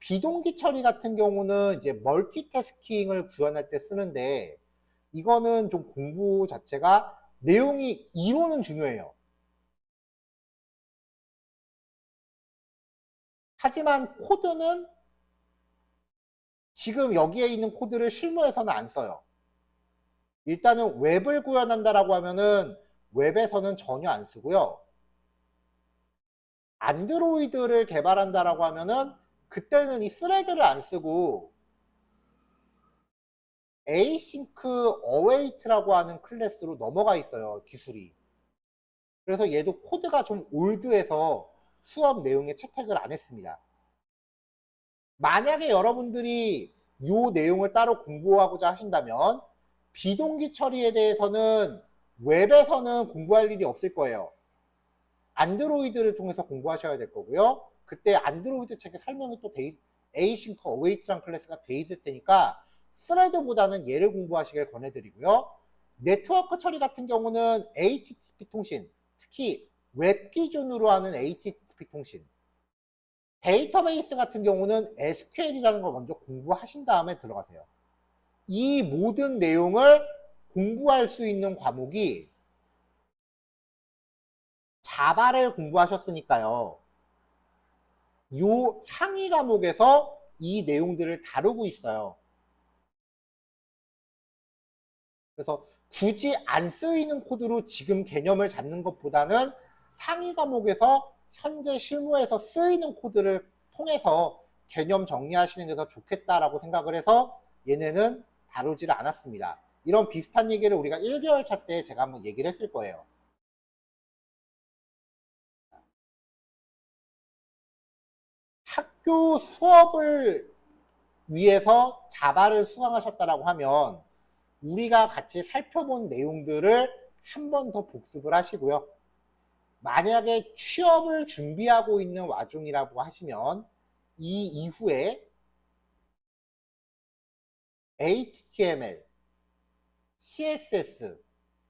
S1: 비동기 처리 같은 경우는 이제 멀티태스킹을 구현할 때 쓰는데 이거는 좀 공부 자체가 내용이 이론은 중요해요. 하지만 코드는 지금 여기에 있는 코드를 실무에서는 안 써요. 일단은 웹을 구현한다라고 하면은 웹에서는 전혀 안 쓰고요. 안드로이드를 개발한다라고 하면은 그때는 이 스레드를 안 쓰고 에이싱크 어웨이트라고 하는 클래스로 넘어가 있어요, 기술이. 그래서 얘도 코드가 좀 올드해서 수업 내용에 채택을 안 했습니다. 만약에 여러분들이 이 내용을 따로 공부하고자 하신다면 비동기 처리에 대해서는 웹에서는 공부할 일이 없을 거예요. 안드로이드를 통해서 공부하셔야 될 거고요. 그때 안드로이드 책에 설명이 또 에이싱크 어웨이트라는 클래스가 돼 있을 테니까 스레드보다는 얘를 공부하시길 권해드리고요. 네트워크 처리 같은 경우는 HTTP 통신, 특히 웹 기준으로 하는 HTTP 통신, 데이터베이스 같은 경우는 SQL이라는 걸 먼저 공부하신 다음에 들어가세요. 이 모든 내용을 공부할 수 있는 과목이 자바를 공부하셨으니까요. 요 상위 과목에서 이 내용들을 다루고 있어요. 그래서 굳이 안 쓰이는 코드로 지금 개념을 잡는 것보다는 상위 과목에서 현재 실무에서 쓰이는 코드를 통해서 개념 정리하시는 게 더 좋겠다라고 생각을 해서 얘네는 다루지를 않았습니다. 이런 비슷한 얘기를 우리가 1개월 차 때 제가 한번 얘기를 했을 거예요. 학교 수업을 위해서 자바를 수강하셨다라고 하면 우리가 같이 살펴본 내용들을 한 번 더 복습을 하시고요. 만약에 취업을 준비하고 있는 와중이라고 하시면 이 이후에 HTML, CSS,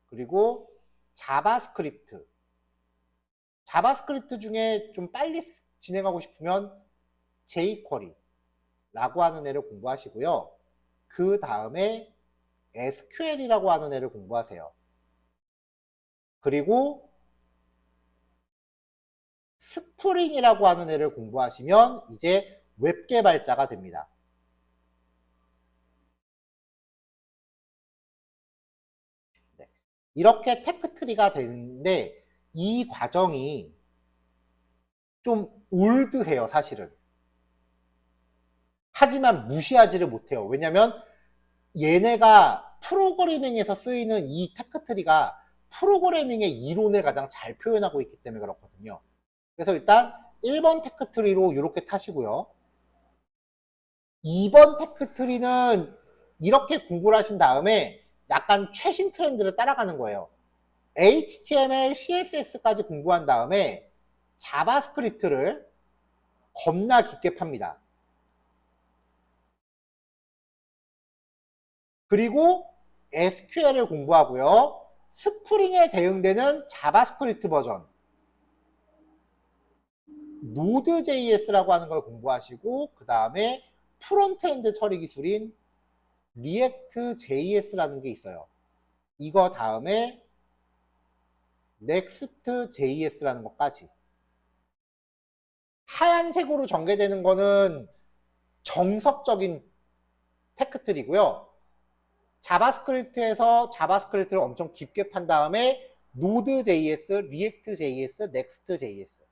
S1: 그리고 자바스크립트 중에 좀 빨리 진행하고 싶으면 jQuery라고 하는 애를 공부하시고요. 그 다음에 SQL이라고 하는 애를 공부하세요. 그리고 스프링이라고 하는 애를 공부하시면 이제 웹 개발자가 됩니다. 네. 이렇게 테크트리가 되는데 이 과정이 좀 올드해요, 사실은. 하지만 무시하지를 못해요. 왜냐면 얘네가 프로그래밍에서 쓰이는 이 테크트리가 프로그래밍의 이론을 가장 잘 표현하고 있기 때문에 그렇거든요. 그래서 일단 1번 테크트리로 이렇게 타시고요. 2번 테크트리는 이렇게 공부를 하신 다음에 약간 최신 트렌드를 따라가는 거예요. HTML, CSS까지 공부한 다음에 자바스크립트를 겁나 깊게 팝니다. 그리고 SQL을 공부하고요. 스프링에 대응되는 자바스크립트 버전 노드.js라고 하는 걸 공부하시고 그 다음에 프론트엔드 처리 기술인 리액트.js라는 게 있어요. 이거 다음에 넥스트.js라는 것까지. 하얀색으로 전개되는 거는 정석적인 테크트리고요. 자바스크립트에서 자바스크립트를 엄청 깊게 판 다음에 노드.js, 리액트.js, 넥스트.js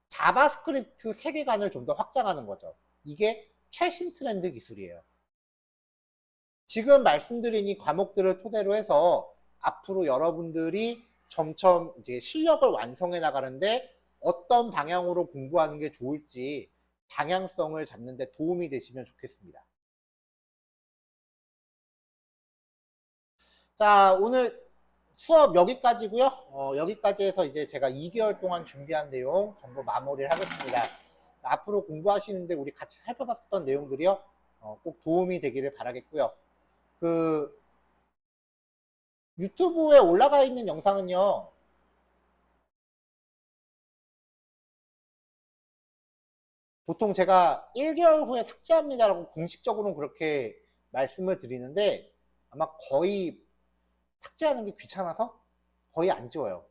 S1: 자바스크립트 세계관을 좀 더 확장하는 거죠. 이게 최신 트렌드 기술이에요. 지금 말씀드린 이 과목들을 토대로 해서 앞으로 여러분들이 점점 이제 실력을 완성해 나가는데 어떤 방향으로 공부하는 게 좋을지 방향성을 잡는 데 도움이 되시면 좋겠습니다. 자, 오늘 수업 여기까지고요. 여기까지 해서 이제 제가 2개월 동안 준비한 내용 전부 마무리를 하겠습니다. 앞으로 공부하시는데 우리 같이 살펴봤었던 내용들이요. 꼭 도움이 되기를 바라겠고요. 그 유튜브에 올라가 있는 영상은요. 보통 제가 1개월 후에 삭제합니다라고 공식적으로는 그렇게 말씀을 드리는데 아마 거의 삭제하는 게 귀찮아서 거의 안 지워요.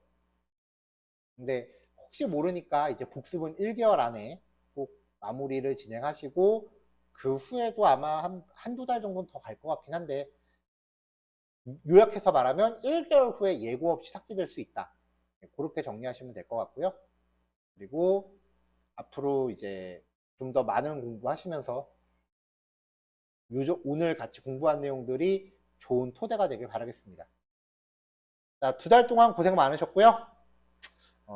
S1: 근데 혹시 모르니까 이제 복습은 1개월 안에 꼭 마무리를 진행하시고 그 후에도 아마 한두 달 정도는 더 갈 것 같긴 한데 요약해서 말하면 1개월 후에 예고 없이 삭제될 수 있다. 그렇게 정리하시면 될 것 같고요. 그리고 앞으로 이제 좀 더 많은 공부하시면서 오늘 같이 공부한 내용들이 좋은 토대가 되길 바라겠습니다. 자, 2달 동안 고생 많으셨고요.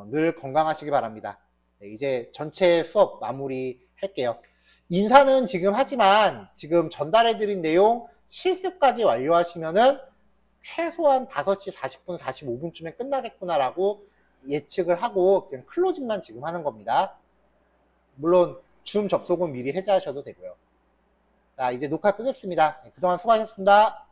S1: 늘 건강하시기 바랍니다. 네, 이제 전체 수업 마무리 할게요. 인사는 지금 하지만 지금 전달해드린 내용 실습까지 완료하시면은 최소한 5시 40분, 45분쯤에 끝나겠구나라고 예측을 하고 그냥 클로징만 지금 하는 겁니다. 물론 줌 접속은 미리 해제하셔도 되고요. 자, 이제 녹화 끄겠습니다. 네, 그동안 수고하셨습니다.